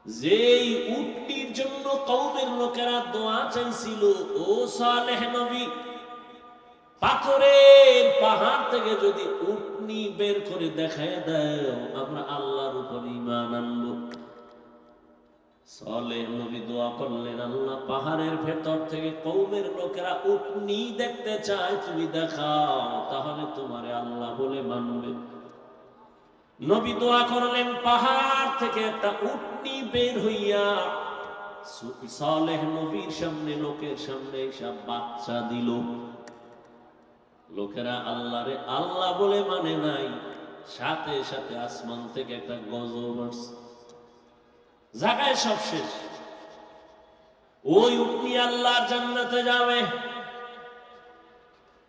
যেই উটনির জন্য কওমের লোকেরা দোয়া চাইছিল, ও সালেহ নবী, পাথরের পাহাড় থেকে যদি উটনি বের করে দেখায় দাও, আমরা আল্লাহর উপর ঈমান আনবো। সালেহ নবী দোয়া করলেন, আল্লাহ, পাহাড়ের ভেতর থেকে কওমের লোকেরা উটনি দেখতে চায়, তুমি দেখাও, তাহলে তোমারে আল্লাহ বলে মানবে। নবী দোয়া করলেন, পাহাড় থেকে একটা উটনি বের হইয়া সালেহ নবীর সামনে, লোকের সামনে সব বাচ্চা দিল। লোকেরা আল্লাহরে আল্লাহ বলে মানে নাই, সাথে সাথে আসমান থেকে একটা গজব আসছে, জায়গায় সব শেষ। ওই উটনি আল্লাহর জান্নাতে যাবে।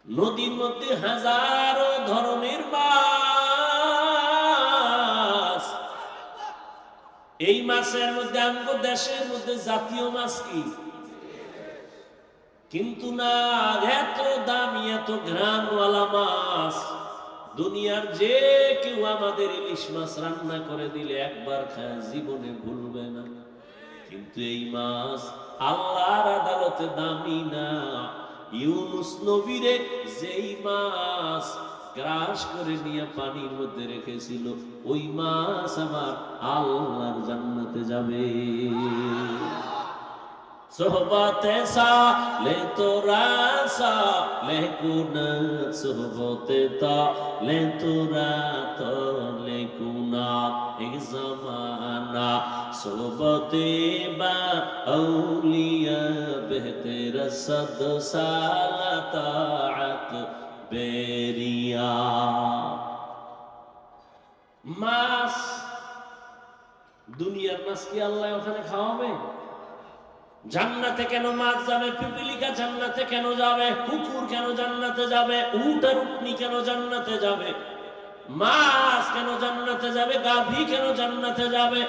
নদীর মধ্যে হাজারো ধরনের মাছ। এই মাছের মধ্যে আমগো দেশের মধ্যে জাতীয় মাছ কি? কিন্তু না, এত দামি এত ঘ্রাণওয়ালা মাছ দুনিয়ার যে কেউ আমাদের ইলিশ মাছ রান্না করে দিলে একবার খায় জীবনে ভুলবে না। কিন্তু এই মাছ আল্লাহর আদালতে দামি না। ইউনুস নবীরে যেই মাছ গ্রাস করে নিয়ে পানির মধ্যে রেখেছিল, ওই মাছ আমার আল্লাহর জান্নাতে যাবে। সোহবতে সালে তোরা সালে কুনাত, সোহবতে তালে তোরা তালে কুনাত, এক জামানা সোহবতে বা আউলিয়া বেহতে রসদ সালাতাত বেরিয়া। মাছ, দুনিয়ার মাছ কি আল্লাহ ওখানে খাওয়াবে? জান্নাতে কেন মাছ যাবে? পিপিলিকা জান্নাতে কেন যাবে? কুকুর কেন জান্নাতে যাবে? উট আর উটনি কেন জান্নাতে যাবে? মাছ কেন জান্নাতে যাবে? গাভী কেন জান্নাতে যাবে?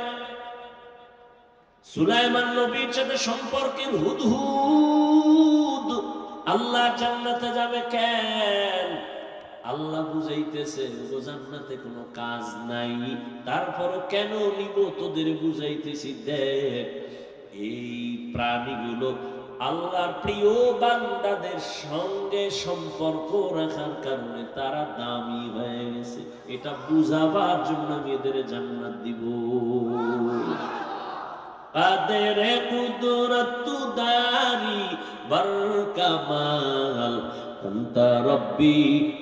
সুলাইমান নবীর সাথে সম্পর্কের হুদহুদ আল্লাহ জান্নাতে যাবে কেন? আল্লাহ বুঝাইতেছে, ও জান্নাতে কোনো কাজ নাই, তারপরও কেন নিব তোদের বুঝাইতেছি। দেখ, এই প্রাণীগুলো আল্লাহর প্রিয় বান্দাদের সঙ্গে সম্পর্ক রাখার কারণে তারা দামি হয়ে গেছে। এটা বুঝাবার জন্য আমি এদের জান্নাত দিব। কাদের কুদরত দারি বরকামাল, আনতা রব্বি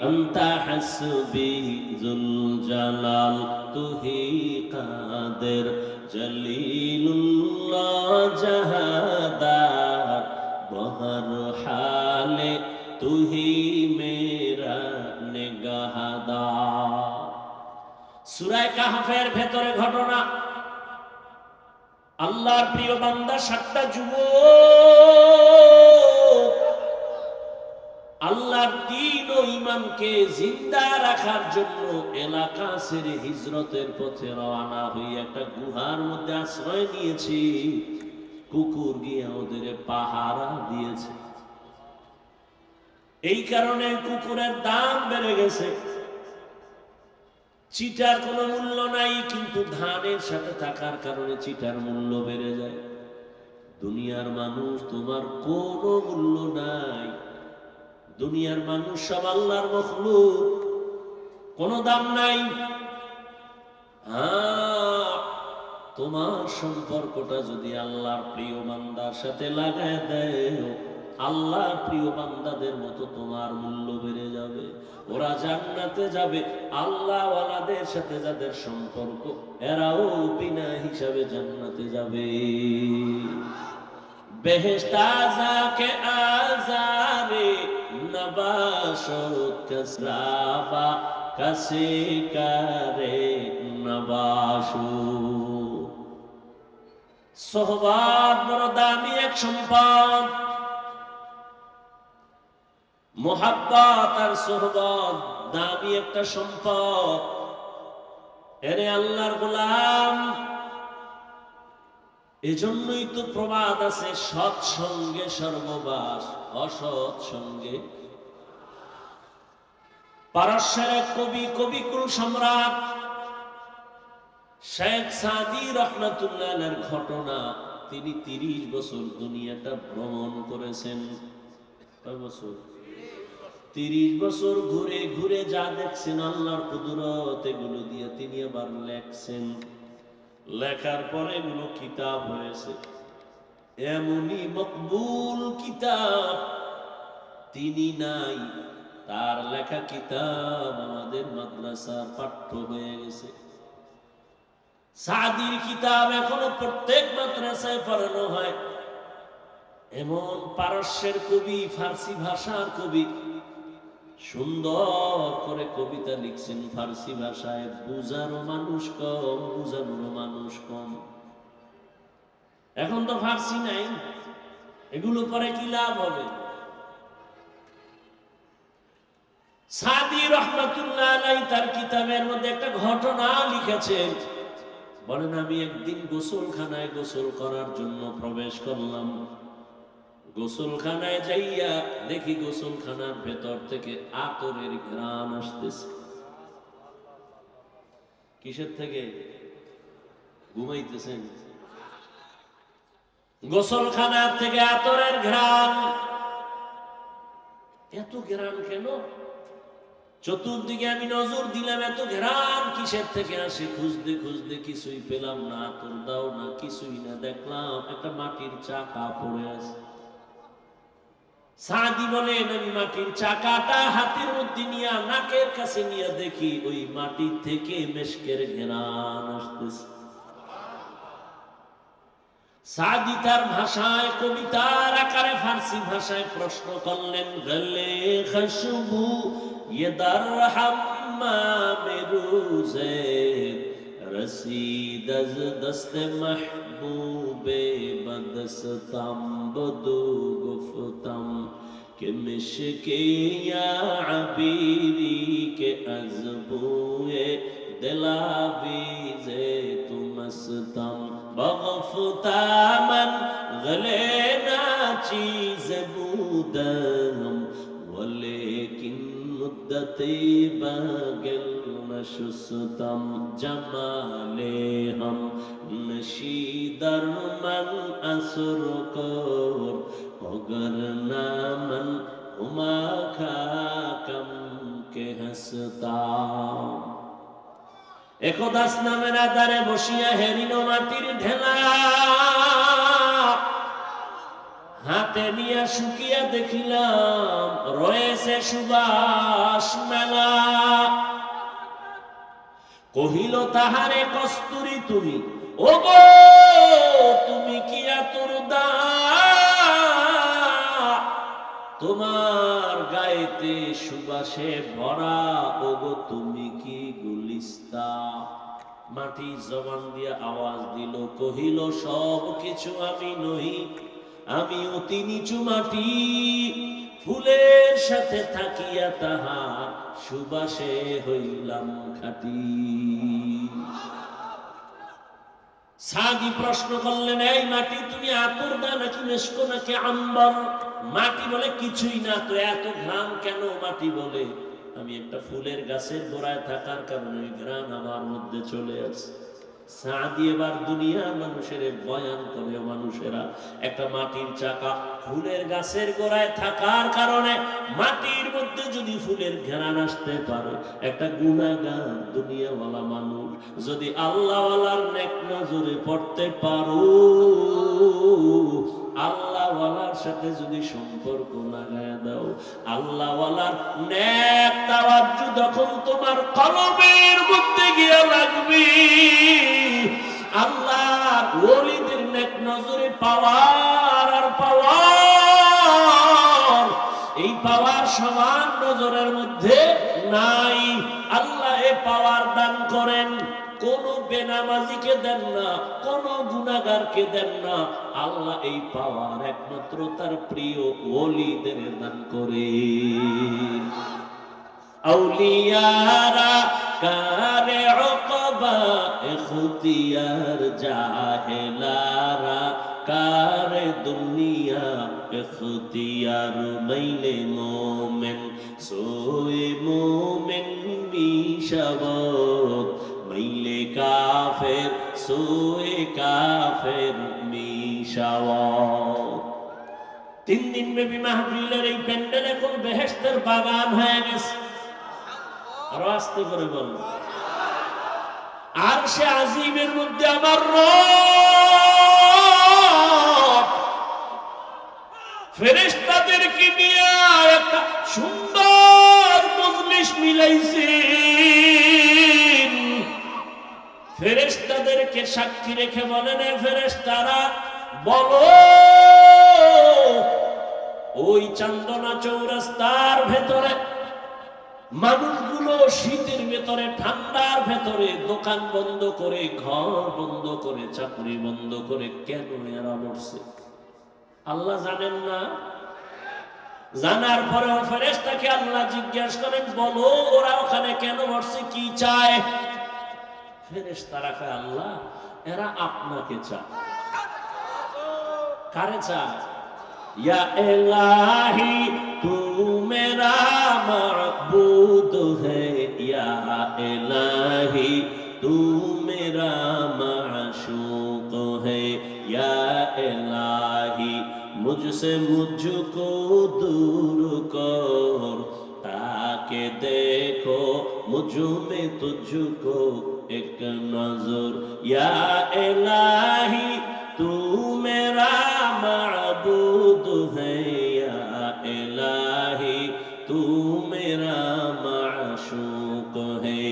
আনতা হাসবি যুল জালাল, তুহি কাদের জলিলুল্লাহ জাহাদার, বহর হালে তুহি মেরা নিগাহদার। সূরা কাহফের ভেতরে ঘটনা, আল্লাহর প্রিয় বান্দা 7টা যুবক আল্লাহর দ্বীন ও ঈমানকে জিন্দা রাখার জন্য এলাকা ছেড়ে হিজরতের পথে রওনা হয়ে একটা গুহার মধ্যে আশ্রয় নিয়েছে। কুকুর গিয়ে ওদের পাহারা দিয়েছে। এই কারণে কুকুরের দাম বেড়ে গেছে। চিটার কোনো মূল্য নাই, কিন্তু ধানের সাথে থাকার কারণে চিটার মূল্য বেড়ে যায়। দুনিয়ার মানুষ, তোমার কোনো মূল্য নাই। দুনিয়ার মানুষ সব আল্লাহর মখলুক, কোনো দাম নাই। তোমার সম্পর্কটা যদি আল্লাহর প্রিয় বান্দার সাথে লাগায় দেয়, আল্লাহর প্রিয় বান্দাদের মতো তোমার মূল্য বেড়ে যাবে। ওরা জান্নাতে যাবে। আল্লাহ ওয়ালাদের সাথে যাদের সম্পর্ক, এরাও বিনা হিসাবে জান্নাতে যাবে। বেহেশত আযাকে আযারে নবাশত কসরাবা কাসে কারে নবাশু। সোহবত বড় দামি এক সম্পদ। মোহাব্বত আর সোহবত দামি একটা সম্পদ। এরে আল্লাহর গোলাম, এজন্যই তো প্রবাদ আছে, সৎ সঙ্গে সর্ববাস, অসৎ সঙ্গে। পারস্যের এক কবি, কবিকুল সম্রাট শেখ সাদি রহমাতুল্লাহ আলাইহির ঘটনা। তিনি 30 বছর দুনিয়াটা ভ্রমণ করেছেন। কয় বছর? 30 বছর ঘুরে ঘুরে যা দেখছেন আল্লাহর কুদরত, এগুলো দিয়ে তিনি আবার লেখছেন। লেখার পরে এগুলো কিতাব হয়েছে। এমনই মকবুল কিতাব তিনি নাই, তার লেখা কিতাব আমাদের মাদ্রাসার পাঠ্য হয়ে গেছে। সাদির কিতাব এখনো প্রত্যেক মাদ্রাসায় পড়ানো হয়। এমন পারস্যের কবি, ফার্সি ভাষার কবি, সুন্দর করে কবিতা লিখছেন ফার্সি ভাষায়। বুঝারও মানুষ কম, বুঝানোরও মানুষ কম। এখন তো ফার্সি নাই, এগুলো পরে কি লাভ হবে? সাদি রহমাতুল্লাহ আলাইহি তার কিতাবের মধ্যে একটা ঘটনা লিখেছেন। বলেন, আমি একদিন গোসলখানায় গোসল করার জন্য প্রবেশ করলাম। গোসলখানায় যাইয়া দেখি গোসলখানার ভেতর থেকে আতরের ঘ্রাণ আসতেছে। কিসের থেকে? ঘুমাইতেছেন? গোসলখানার থেকে আতরের ঘ্রাণ। এত ঘ্রাণ কেন? চতুর্দিকে আমি নজর দিলাম, এত ঘ্রাণ কিসের থেকে আসে? খুঁজতে খুঁজতে কিছুই পেলাম না, আতর দাও না, কিছুই না। দেখলাম একটা মাটির চাকা পড়ে আছে। সাদি বলেন, আমি মাটির চাকাটা হাতের মধ্যে নিয়ে নাকের কাছে নিয়ে দেখি ওই মাটি থেকে মেশকের ঘ্রাণ আসতেছে। সাদি তার ভাষায়, কবিতার আকারে ফার্সি ভাষায় প্রশ্ন করলেন, গলে খুশবু ये दर हम्माम रोज़े रसीद अज़ दस्त महबूबे बदस्तम बदो गुफ्तम के मिश्के या अबीरी के अज़बुए दिलावीज़े तुमस्तम बगफ्ता मन गले ना चीज़ बूदम वलेकिन मुद्दते बगल नशुस्तम जमाले हम नशीदर मन असर कोर अगर नामन हुमा खाकम के हसता। একদাস নামের আধারে বসিয়া হেরিনো মাটির ঢেলা হাতে নিয়ে শুকিয়া দেখিলাম রয়েছে সুবাস মেলা। কহিল তাহারে কস্তুরী তুমি, ও গো তুমি কি আতুর দা, তোমার গায়েতে সুবাসে ভরা, ও গো তুমি কি গুলিস্তা। মাটি জবান দিয়ে আওয়াজ দিল, কহিল সব কিছু আমি নহি, আমি অতি নিচু মাটি, ফুলের সাথে থাকিয়া তাহার সুবাসে হইলাম খাঁটি। সাদি প্রশ্ন করলেন, এই মাটি তুমি আতর দা নাকি মেশক নাকি আম্বর? মাটি বলে কিছুই না, তো এত ঘ্রাণ কেন? মাটি বলে আমি একটা ফুলের গাছের গোড়ায় থাকার কারণে ঘ্রাণ আমার মধ্যে চলে আসে। সাদি এবার দুনিয়ার মানুষের বয়ান করে, মানুষেরা একটা মাটির চাকা ফুলের গাছের গোড়ায় থাকার কারণে মাটির মধ্যে যদি ফুলের ঘ্রাণ আসতে পারে, একটা গুনাহগার দুনিয়াওয়ালা মানুষ যদি আল্লাহওয়ালার নেক নজরে পড়তে পারো, আল্লাহওয়ালার সাথে যদি সম্পর্ক লাগায় দাও, আল্লাহওয়ালার নেক তাওয়াজ্জু যখন তোমার কলবের মধ্যে গিয়ে লাগবে, আল্লাহর ওলিদের নেক নজরে পাওয়ার আর পাওয়ার, এই পাওয়ার সমান নজরের মধ্যে নাই। আল্লাহ এই পাওয়ার দান করেন, কোন বেনামাজিকে দেন না, কোন গুনাহগারকে দেন না। আল্লাহ এই পাওয়ার একমাত্র তার প্রিয় ওলিদের দান করে। আউলিয়ারা কারে উকবা ইখতিয়ার, জাহেলারা कार दुनिया इख्तियार मैले मोमिन सोए मोमिन मिशावत मैले काफिर सोए काफिर मिशावत। 3 দিন ব্যাপী মাহফিলের এই প্যান্ডেল এখন বেহেশতের বাগান হয়ে গেছে। আরো আস্তে করে বলুন। আরশে আজিমের মধ্যে আমার রব ফেরেশতাদেরকে নিয়ে একটা সুন্দর মজলিস মিলাইছেন। ফেরেশতাদেরকে সাক্ষী রেখে বলেন, এ ফেরেশতারা বলো, ওই চান্দনা চৌরাস্তার ভেতরে মানুষগুলো শীতের ভেতরে, ঠান্ডার ভেতরে দোকান বন্ধ করে, ঘর বন্ধ করে, চাকরি বন্ধ করে কেন এরা মরছে? আল্লাহ জানেন না? জানার পরেও ফেরেশতাকে আল্লাহ জিজ্ঞাসা করেন, বলো ওরা ওখানে কেন মরছে, কি চায়? ফেরেশতারা কয়, আল্লাহ এরা আপনাকে চায়। কারে চায়? या इलाही तू मेरा मअबूद है, या इलाही तू मेरा माशूक है, या इलाही मुझसे मुझको दूर कर ताकि देखो मुझ में तुझको एक नजर, या इलाही तू मेरा माबूद है, या इलाही तू मेरा माशूक है।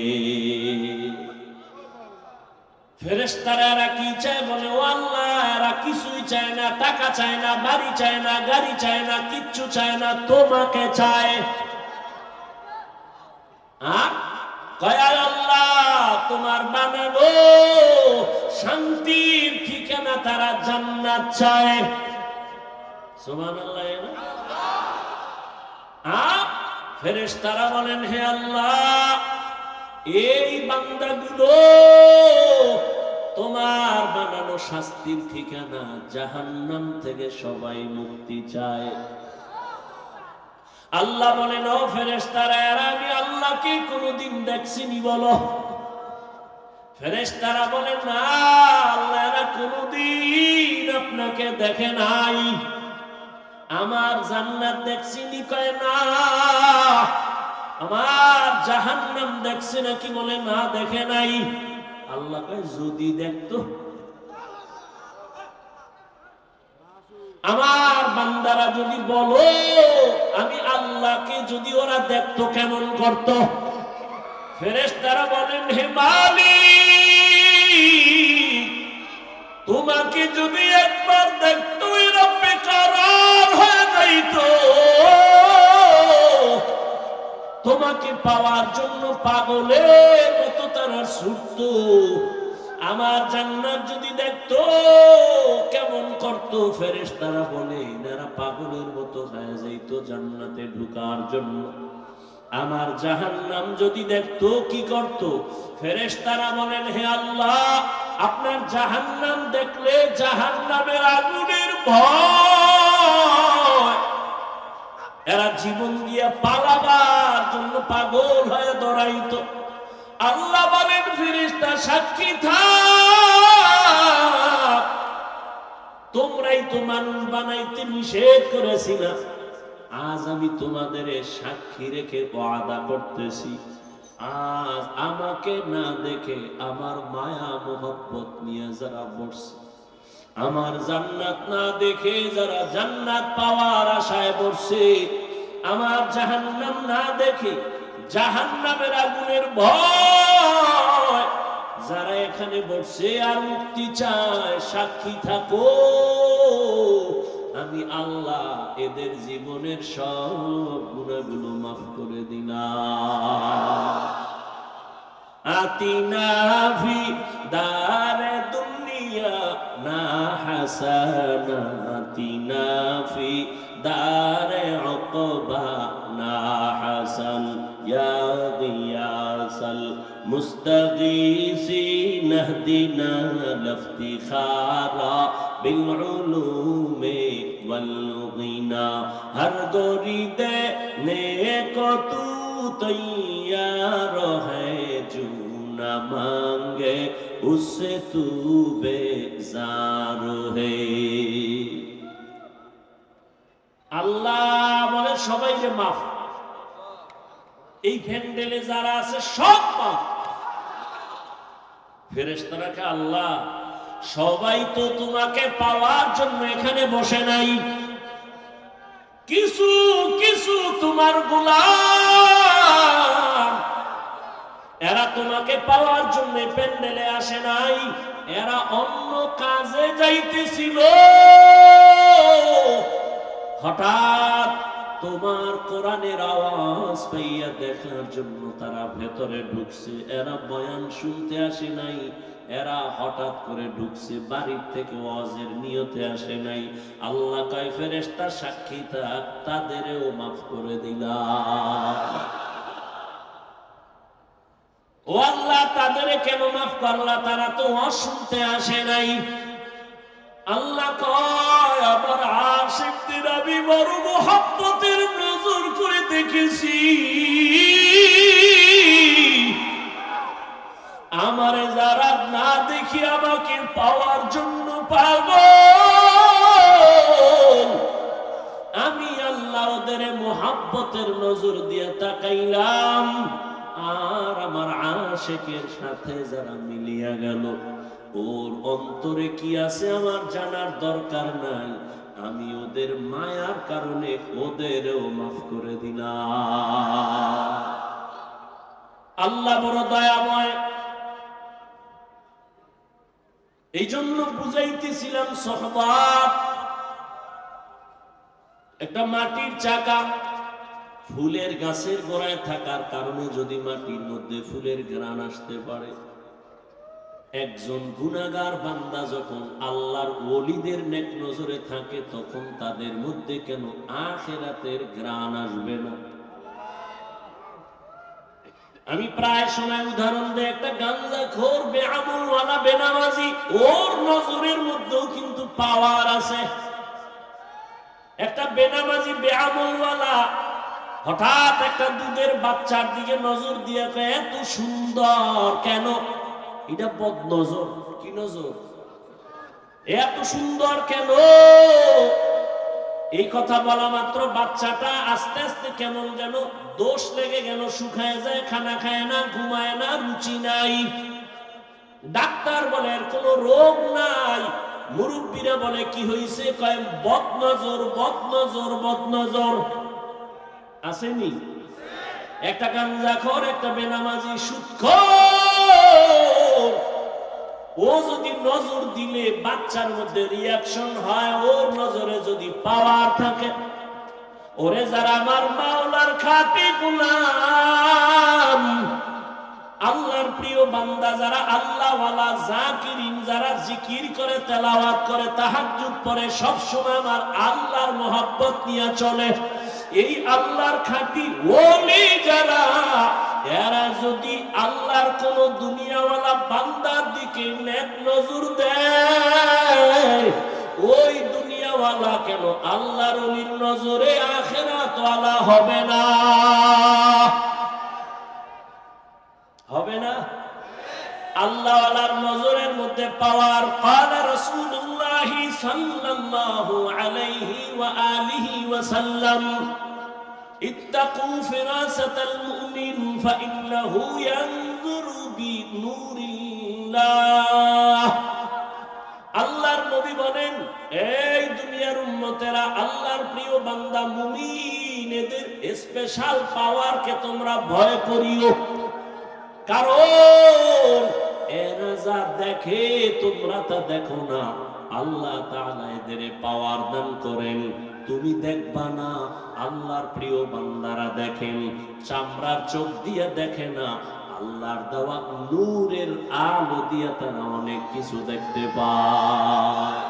ফেরেশতারা কি চায়? বলে, ও আল্লাহ এরা কিছুই চায় না, টাকা চায় না, বাড়ি চায় না, গাড়ি চায় না, কিচ্ছু চায় না, তোমাকে চায়। কয় আল্লাহ তোমার বানানো শান্তির ঠিকানা তারা জান্নাত চায়। সুবহানাল্লাহ। ফেরেশতারা বলেন, হে আল্লাহ এই বান্দাগুলো তোমার বানানো শাস্তির ঠিকানা জাহান্নাম থেকে সবাই মুক্তি চায়। আল্লাহ বলেন, ও ফেরেশতারা এরা আমি আল্লাহকে কোনদিন দেখছিনি বলো? ফেরেশতারা বলেন, না আল্লাহ এরা কোনদিন আপনাকে দেখে নাই। আমার জান্নাত দেখছিনি? কয় না। আমার জাহান্নাম দেখছে নাকি? বলে না দেখে নাই। আল্লাহ কয়, যদি দেখতো আমার বান্দারা যদি বলো আমি আল্লাহকে যদি ওরা দেখতো কেমন করত? ফেরেশতারা বলেন, হে মালিক তোমাকে যদি একবার দেখতো এরা বেকারার হয়ে যাইতো, তোমাকে পাওয়ার জন্য পাগলের মতো তারা ছুটতো। আমার জান্নাত যদি দেখতো কেমন করতো? ফেরেশতারা বলে এরা পাগলের মতো হয়ে যাইতো জান্নাতে ঢোকার জন্য। আমার জাহান্নাম যদি দেখতো কি করত? ফেরেশতারা বলেন, হে আল্লাহ আপনার জাহান্নাম দেখলে জাহান্নামের আগুনের ভয় এরা জীবন দিয়ে পালাবার জন্য পাগল হয়ে দৌড়াইতো। আল্লাহ বলেন, ফেরেশতা সাক্ষী থাক, তোমরাই তো মানুষ বানাইতে নিষেধ করেছিলাম। আজ আমি তোমাদের সাক্ষী রেখে ওয়াদা করতেছি, আজ আমাকে না দেখে আমার মায়া মোহব্বত নিয়ে যারা বসছে, আমার জান্নাত না দেখে যারা জান্নাত পাওয়ার আশায় বসছে, আমার জাহান্নাম না দেখে জাহান্নামের আগুনের ভয় যারা এখানে বসছে আর মুক্তি চায়, সাক্ষী থাকো আমি আল্লাহ এদের জীবনের সব গুনাহগুলো মাফ করে দিলাম। আতিনা ফি দারে দুনিয়া না হাসানা, আতিনা ফি দারে উকবা না হাসান, ইয়া গিয়াসাল মুস্তাগীসিন ইহদিনা লিফতিখারা بالعلوم والغنى ہر گوری دینے کو تو تیار ہے جو نہ مانگے اس سے تو بیزار ہے আল্লাহ বলে সবাইকে মাফ এই প্যান্ডেলে যারা আছে সব মাফ ফেরেশতারা আল্লাহ সবাই তো তোমাকে পাওয়ার জন্য এখানে বসে নাই কিছু কিছু তোমার গোলাম এরা তোমাকে পাওয়ার জন্য প্যান্ডেলে আসে নাই এরা অন্য কাজে যাইতেছিল হঠাৎ তোমার কোরআনের আওয়াজ পাইয়া দেখার জন্য তারা ভেতরে ঢুকছে এরা বয়ান শুনতে আসে নাই এরা হঠাৎ করে ঢুকছে বাড়ির থেকে ওয়াজের নিয়তে আসে নাই আল্লাহ কয় ফেরেশতা সাক্ষী থাক তাদেরও মাফ করে দিলাম ও আল্লাহ তাদের কেন মাফ করলা তারা তো ওয়াজ শুনতে আসে নাই আল্লাহ কয় আমার আশিকদের আমি বড় মুহাব্বতের নজর করে দেখেছি আমারে যারা না দেখি আমাকে পাওয়ার জন্য পাগল আমি আল্লাহ ওদের মুহাব্বতের নজর দিয়ে তাকাইলাম আর আমার আশিকের সাথে যারা মিলিয়া গেল ওর অন্তরে কি আছে আমার জানার দরকার নাই আমি ওদের মায়ার কারণে ওদেরও মাফ করে দিলাম আল্লাহ বড় দয়াময় এই জন্য বুঝাইতেছিলাম সহবাত একটা মাটির চাকা ফুলের গাছের গোড়ায় থাকার কারণে যদি মাটির মধ্যে ফুলের ঘ্রাণ আসতে পারে একজন গুনাহগার বান্দা যখন আল্লাহর ওলিদের নেক নজরে থাকে তখন তাদের মধ্যে কেন আখিরাতের ঘ্রাণ আসবে না আমি প্রায় সময় উদাহরণ দেই একটা গাঞ্জাখোর বেআমলওয়ালা বেনামাজি ওর নজরের মধ্যেও কিন্তু পাওয়ার আছে একটা বেনামাজি বেআমলওয়ালা হঠাৎ একটা দুধের বাচ্চার দিকে নজর দিয়ে এত সুন্দর কেন এটা বদ নজর কি নজর এত সুন্দর কেন এই কথা বলা মাত্র বাচ্চাটা আস্তে আস্তে কেমন যেন দোষ লেগে গেল শুকায় যায় খানা খায় না ঘুমায় না রুচি নাই ডাক্তার বলে এর কোনো রোগ নাই মুরব্বীরা বলে কি হইছে কয় বদ নজর বদ নজর বদ নজর আসেনি একটা গাঞ্জাখোর একটা বেনামাজি সুদখোর ও যদি নজর দিলে বাচ্চার মধ্যে রিয়াকশন হয় ওর নজরে যদি পাওয়ার থাকে ওরে যারা আমার মাওলার খাঁটি গোলাম আল্লাহর প্রিয় বান্দা যারা আল্লাহওয়ালা জাকিরিন যারা জিকির করে তেলাওয়াত করে তাহাজ্জুদ পড়ে সব সময় আমার আল্লাহর মহব্বত নিয়ে চলে এই আল্লাহর খাঁটি ওলি যারা এরা যদি আল্লাহর কোন দুনিয়াওয়ালা বান্দার দিকে নেক নজর দেয় ওই দুনিয়াওয়ালা কেন আল্লাহর ওলির নজরে আখিরাতওয়ালা হবে না হবে না আল্লাহওয়ালার নজরের মধ্যে পাওয়ার قال رسول الله صلى الله عليه وآله وسلم اتقوا فراسة المؤمن فإنه ينظر بنور الله আল্লাহর নবী বলেন এই দুনিয়ার উম্মতেরা আল্লাহর প্রিয় বান্দা মুমিন এদের স্পেশাল পাওয়ারকে তোমরা ভয় করিও কারণ এরা যা দেখে তোমরা তা দেখো না আল্লাহ তাআলা এদের পাওয়ার দান করেন তুমি দেখবা না আল্লাহর প্রিয় বান্দারা দেখেন চামড়ার চোখ দিয়ে দেখে না আল্লাহর দেওয়া নূরের আলো দিয়ে তারা অনেক কিছু দেখতে পায়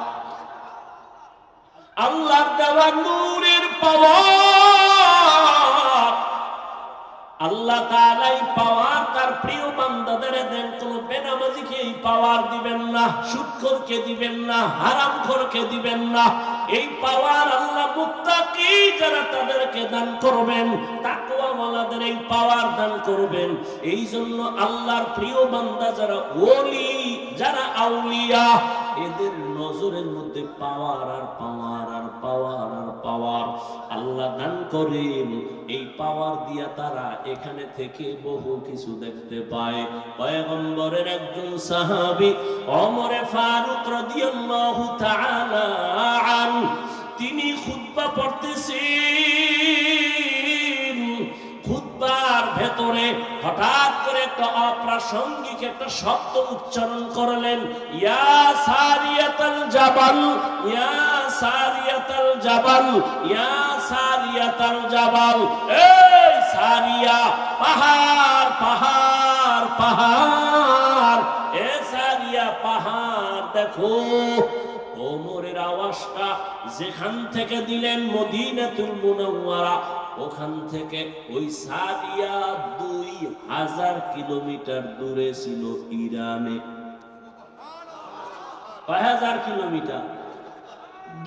আল্লাহর দেওয়া নূরের পাওয়ার আল্লাহ তাআলা এই পাওয়ার তার প্রিয় বান্দাদের দেন। কোন বেনামাজিকে এই পাওয়ার দিবেন না, সুদখোরকে দিবেন না, হারামখোরকে দিবেন না। এই পাওয়ার আল্লাহ মুত্তাকি যারা তাদেরকে দান করবেন, তাকওয়াওয়ালাদের এই পাওয়ার দান করবেন। এই জন্য আল্লাহর প্রিয় বান্দা যারা ওলি, যারা আউলিয়া, এদের নজরের মধ্যে পাওয়ার আর পাওয়ার আর পাওয়ার আর পাওয়ার আল্লাহ দান করেন। এই পাওয়ার দিয়া তারা এখানে থেকে বহু কিছু দেখতে পায়। পয়গম্বরের একজন সাহাবী ওমরে ফারুক রাদিয়াল্লাহু তাআলা আনহু, তিনি খুতবা পড়তেছেন। খুতবার ভেতরে হঠাৎ করে একটা অপ্রাসঙ্গিক একটা শব্দ উচ্চারণ করলেন, ইয়া সারিয়াতাল জাবাল, ইয়া সারিয়াতাল জাবাল, ইয়া সারিয়াতাল জাবাল। এই সারিয়া, পাহাড় পাহাড় পাহাড়, এ সারিয়া পাহাড় দেখো। ওমরের আওয়াজটা যেখান থেকে দিলেন মদিনাতুল মুনাওয়ারা, ওখান থেকে ওই সারিয়া 2000 কিলোমিটার দূরে ছিল ইরানে। 5000 কিলোমিটার,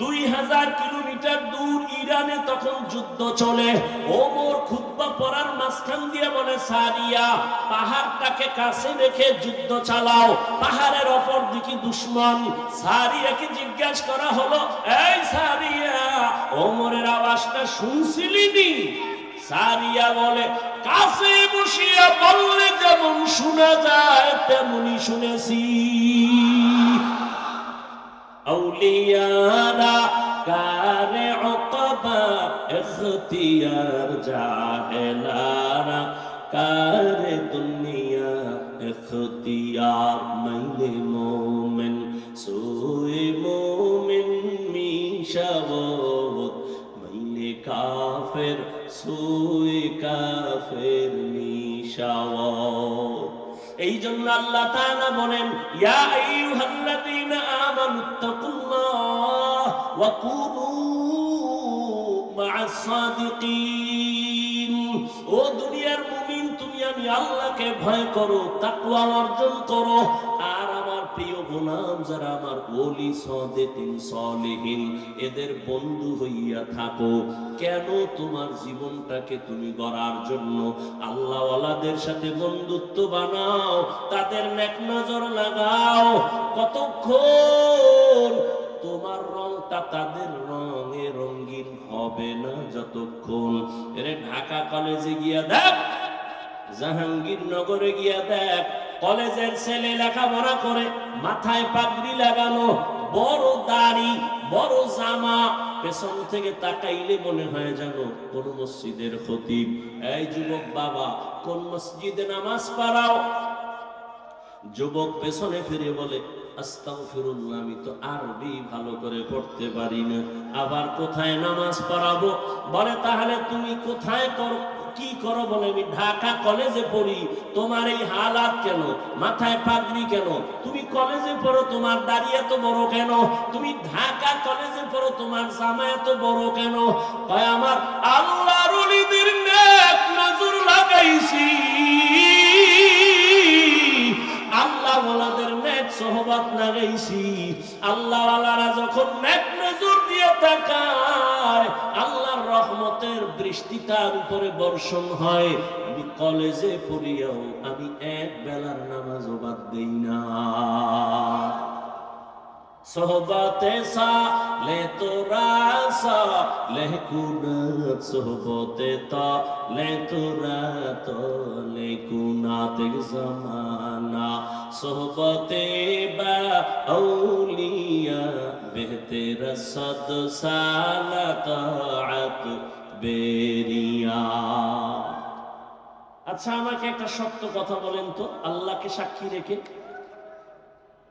2000 কিলোমিটার দূর ইরানে তখন যুদ্ধ চলে। ওমর খুতবা পড়ার মাঝখান দিয়ে বলে, সারিয়া, পাহাড়টাকে কাছে রেখে যুদ্ধ চালাও, পাহাড়ের অপর দিকে দুশমন। সারিয়াকে জিজ্ঞাসা করা হলো, এই সারিয়া, ওমরের আওয়াজটা শুনছিলি? সারিয়া বলে, কাছে বসিয়া বললে যেমন শোনা যায় তেমনি শুনেছি। আউলিয়ারা কারে উকবা ইখতিয়ার, জাহেলারা কারে দুনিয়া ইখতিয়ার। মাইলে মোমেন সোয়ে মোমেন মিশাওত, মাইলে কাফের সোয়ে কাফের মিশাওত। এই জন্য আল্লাহ তাআলা বলেন, ইয়া আইয়ুহাল্লাযীনা আমানুত্তাকুল্লাহ ওয়া কুনু মা'আস সাদিকিন। ও দুনিয়ার মুমিন, তুমি আমি আল্লাহকে ভয় করো, তাকওয়া অর্জন করো, আর আমার প্রিয় গোলাম যারা আমার ওলি সাদিকিন সালেহিন, এদের বন্ধু হইয়া থাকো। কেন? তোমার জীবনটাকে তুমি গড়ার জন্য আল্লাহওয়ালাদের সাথে বন্ধুত্ব বানাও, তাদের নেক নজর লাগাও। কতক্ষণ তোমার রংটা তাদের রঙে রঙিন হবে না? যতক্ষণ। এরে ঢাকা কলেজে গিয়া দেখ, জাহাঙ্গীরনগরে গিয়া দেখ, কলেজের ছেলে লেখাপড়া করে, মাথায় পাগড়ি লাগানো, বড় দাড়ি, বড় জামা, পেছন থেকে তাকাইলে মনে হয় জানো কোন মসজিদের খতিব। এই যুবক বাবা, কোন মসজিদে নামাজ পড়াও? যুবক পেছনে ফিরে বলে, আস্তাগফিরুল্লাহ, আমি তো আরবি ভালো করে পড়তে পারি না, আবার কোথায় নামাজ পড়াবো? বলে, তাহলে তুমি কোথায় করো, কি করো? বলে, আমি ঢাকা কলেজে পড়ি। তোমার এই হালাত কেন? মাথায় পাগড়ি কেন? তুমি কলেজে পড়ো, তোমার দাড়ি এত বড় কেন? তুমি ঢাকা কলেজে পড়ো, তোমার জামা এত বড় কেন? কয়, আমার আল্লাহর ওলিদের নেক নজর লাগাইছি, আল্লাহওয়ালাদের নেক সোহবত লাগাইছি। আল্লাহওয়ালারা যখন নেক নজর দিয়ে তাকায়, আল্লাহর রহমতের বৃষ্টি তার উপরে বর্ষণ হয়। আমি কলেজে পড়িয়াও আমি এক বেলার নামাজও বাদ দেই না। সোহবতে সালে তোরা সালে কুনাত, সোহবতে তালে তোরা তালে কুনাত জামানা, সোহবতে বা আউলিয়া বেহতের সদ সালাত আত বেরিয়া। আচ্ছা, আমাকে একটা সত্য কথা বলেন তো, আল্লাহকে সাক্ষী রেখে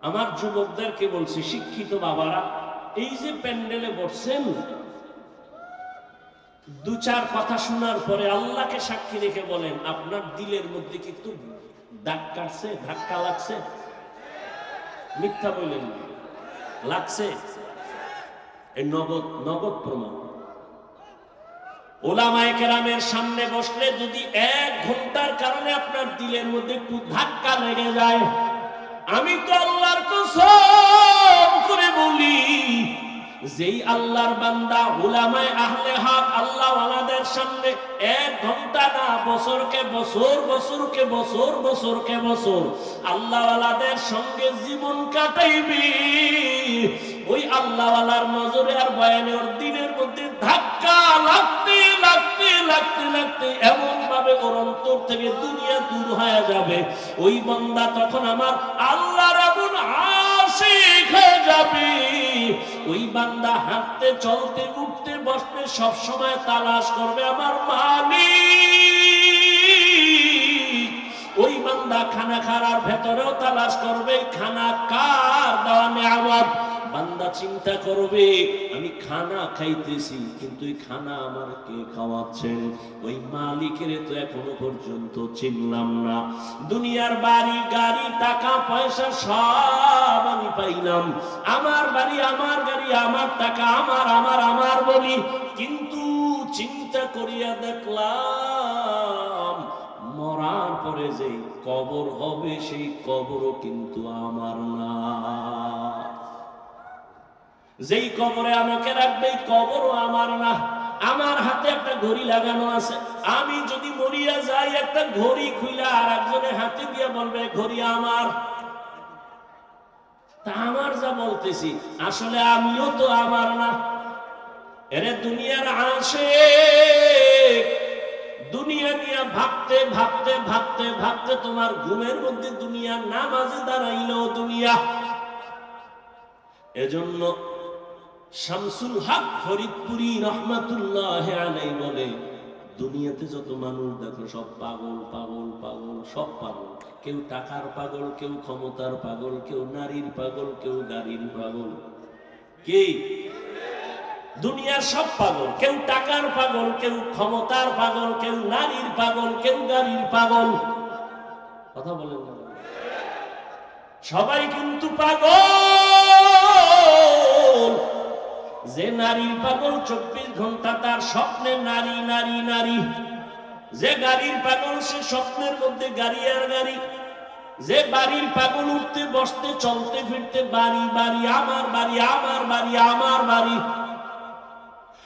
আমার যুবকদেরকে বলছি, শিক্ষিত বাবারা, এই যে প্যান্ডেলে বসছেন, দু চার কথা শোনার পরে আল্লাহকে সাক্ষী রেখে বলেন, আপনার দিলের মধ্যে কি একটু দাগ কাটছে, ধাক্কা লাগছে? মিথ্যা বললেন, লাগছে? এই নগদ নগদ প্রমাণ। ওলামায়ে কেরামের সামনে বসলে যদি 1 ঘন্টার কারণে আপনার দিলের মধ্যে একটু ধাক্কা লেগে যায়, আমি তো আল্লাহর কসম করে বলি, যেই আল্লাহর বান্দা উলামায়ে আহলে হক আল্লাহ ওয়ালাদের সামনে 1 ঘন্টা না বছরকে বছর, বছরকে বছর, বছরকে বছর আল্লাহ ওয়ালাদের সঙ্গে জীবন কাটাইবে, ওই আল্লাহ ওয়ালার নজরে আর বয়ানে ওর দিনের মধ্যে ধাক্কা লাগতে লাগতে লাগতে লাগতে এমন ভাবে ওর অন্তর থেকে দুনিয়া দূর হয়ে যাবে, ওই বান্দা তখন আমার আল্লাহর এমন আশিক হয়ে যাবে। ওই বান্দা হাঁটতে চলতে উঠতে বসতে সব সময় তালাশ করবে আমার মালিক। ওই বান্দা খানা খাওয়ার ভেতরেও তালাশ করবে খানা কার দেওয়া নেয়ামত। বান্দা চিন্তা করবে আমি খানা খাইতেছি, কিন্তু এই খানা আমার কে খাওয়াচ্ছেন? ওই মালিকের তো এখনো পর্যন্ত চিনলাম না। দুনিয়ার বাড়ি গাড়ি টাকা পয়সা সব আমি পাইলাম, আমার বাড়ি আমার গাড়ি আমার টাকা আমার আমার আমার বলি, কিন্তু চিন্তা করিয়া দেখলাম মরার পরে যে কবর হবে সেই কবরও কিন্তু আমার না। যেই কবরে আমাকে রাখবে কবরও আমার না। আমার হাতে একটা ঘড়ি লাগানো আছে, আমি যদি মরিয়া যাই একটা ঘড়ি খুইলা আর একজনের হাতে দিয়ে বলবে ঘড়ি আমার। তা আমার যা বলতেছি আসলে আমিও তো আমার না। এরে দুনিয়ার আশিক, দুনিয়া নিয়ে ভাবতে ভাবতে ভাবতে ভাবতে তোমার ঘুমের মধ্যে দুনিয়া নামাজে দাঁড়াইলো দুনিয়া। এজন্য শামসুল হক ফরিদপুরি রহমাতুল্লাহ আলাইহি বলে দুনিয়াতে যত মানুষ দেখো সব পাগল পাগল পাগল, সব পাগল। কেউ টাকার পাগল, কেউ ক্ষমতার পাগল, কেউ নারীর পাগল, কেউ গাড়ির পাগল। কি দুনিয়ার সব পাগল, কেউ টাকার পাগল, কেউ ক্ষমতার পাগল, কেউ নারীর পাগল, কেউ গাড়ির পাগল। কথা বলেন না, সবাই কিন্তু পাগল। যে নারীর পাগল 24 ঘন্টা তার স্বপ্নে নারী নারী নারী। যে গাড়ির পাগল সে স্বপ্নের মধ্যে গাড়ি আর গাড়ি। যে বাড়ির পাগল উঠতে বসতে চলতে ফিরতে বাড়ি বাড়ি আমার বাড়ি আমার বাড়ি আমার বাড়ি।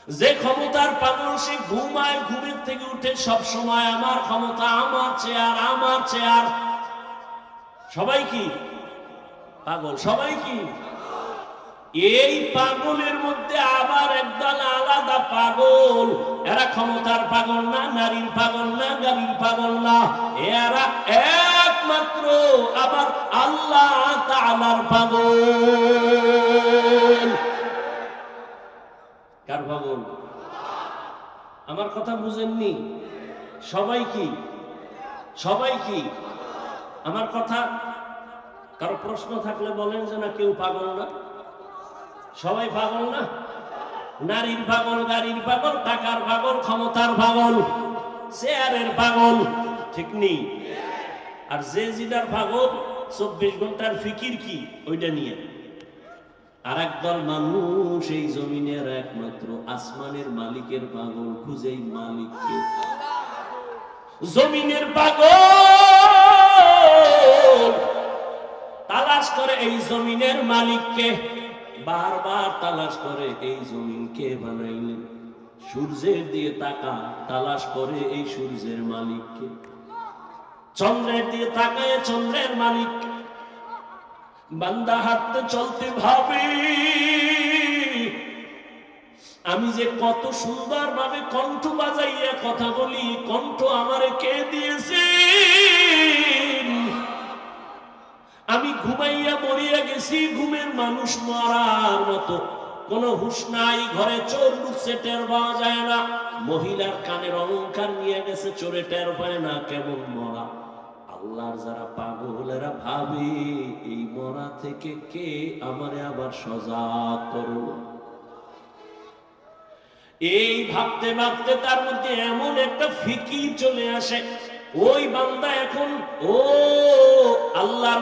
যে ক্ষমতার পাগল সে ঘুমায়, ঘুমের থেকে উঠে সব সময় আমার ক্ষমতা আমার চেয়ার আমার চেয়ার। সবাই কি পাগল? সবাই কি? এই পাগলের মধ্যে আবার একদল আলাদা পাগল, এরা ক্ষমতার পাগল না, নারীর পাগল না, গাড়ির পাগল না, এরা একমাত্র আবার আল্লাহ তাআলার পাগল। কার পাগল? আমার কথা বুঝেননি? সবাই কি? সবাই কি? আমার কথা কারো প্রশ্ন থাকলে বলেন যে না কেউ পাগল না। সবাই পাগল না? নারীর পাগল, গাড়ির পাগল, টাকার পাগল, ক্ষমতার পাগল, চেয়ারের পাগল, ঠিক নেই? আর যে জিদার পাগল 24 ঘন্টার ফিকির কি ওইটা নিয়ে। আর একদল মানুষ এই জমিনের একমাত্র আসমানের মালিকের পাগল, খুঁজেই মালিককে। জমিনের পাগল তালাশ করে এই জমিনের মালিককে, বারবার তালাশ করে এই জমিন কে বানাইলেন। সূর্যের দিয়ে তাকা তালাশ করে এই সূর্যের মালিককে। চন্দ্রের দিয়ে তাকায় চন্দ্রের মালিক। বান্দা হাঁটতে চলতে ভাবে আমি যে কত সুন্দর ভাবে কণ্ঠ বাজাইয়া কথা বলি, কণ্ঠ আমারে কে দিয়েছে? আমি ঘুমাইয়া মরিয়া গেছি, ঘুমের মানুষ মরার মতো, কোন হুঁশ নাই। ঘরে চোর ঢুকছে টের পাওয়া যায় না, মহিলার কানের অলংকার নিয়ে গেছে চোরে টের পায় না, কেমন মরা। আল্লাহর যারা পাগল এরা ভাবে এই মরা থেকে কে আমারে আবার সজাগ করো। এই ভাবতে ভাবতে তার মধ্যে এমন একটা ফিকির চলে আসে, ওই বান্দা এখন আল্লাহর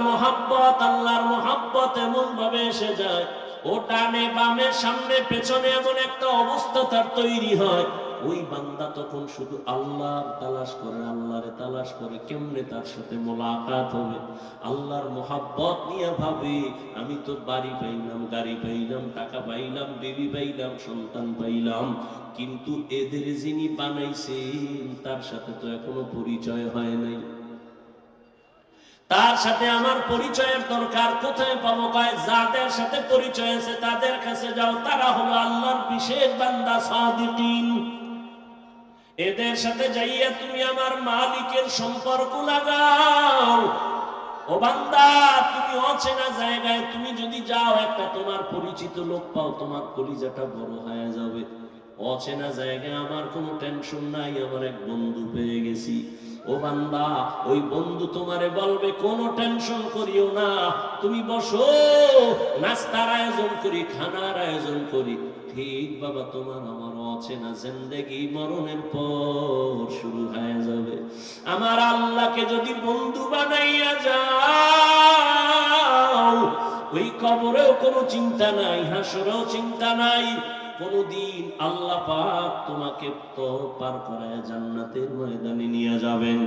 মহাব্বত এমন ভাবে এসে যায়, ও ডানে বামে সামনে পেছনে এমন একটা অবস্থা তার তৈরি হয়, ওই বান্দা তখন শুধু আল্লাহর তালাশ করে, আল্লাহরে তালাশ করে কেমনে তার সাথে মোলাকাত হবে। আল্লাহর মোহাব্বত নিয়ে ভাবে আমি তো বাড়ি পাইলাম, গাড়ি পাইলাম, টাকা পাইলাম, বেবি পাইলাম, সন্তান পাইলাম, কিন্তু এদের যিনি বানাইছেন তার সাথে তো এখনো পরিচয় হয় নাই। তার সাথে আমার পরিচয়ের দরকার। কোথায় পাবো? কয় যাদের সাথে পরিচয় আছে তাদের কাছে যাও, তারা হলো আল্লাহর বিশেষ বান্দা সাদিকিন। এদের সাথে যাইয়া তুমি আমার মালিকের সম্পর্ক লাগাও। ও বান্দা, তুমি অচেনা জায়গায় তুমি যদি যাও, একটা তোমার পরিচিত লোক পাও, তোমার কলিজাটা বড় হয়ে যাবে। অচেনা জায়গায় আমার কোনো টেনশন নাই, আমার এক বন্ধু পেয়ে গেছি। ও বান্দা, ওই বন্ধু তোমারে বলবে কোনো টেনশন করিও না, তুমি বসো, নাস্তার আয়োজন করি, খানার আয়োজন করি। ঠিক বাবা, তোমার আমার অচেনা জিন্দেগি মরণের পর শুরু হয়ে যাবে। আমার আল্লাহকে যদি বন্ধু বানাইয়া যাও, ওই কবরেও কোনো চিন্তা নাই, হাসরেও চিন্তা নাই। কোনদিন আল্লাহ পাক তোমাকে তো পার করায় জান্নাতের ময়দানে নিয়ে যাবেন।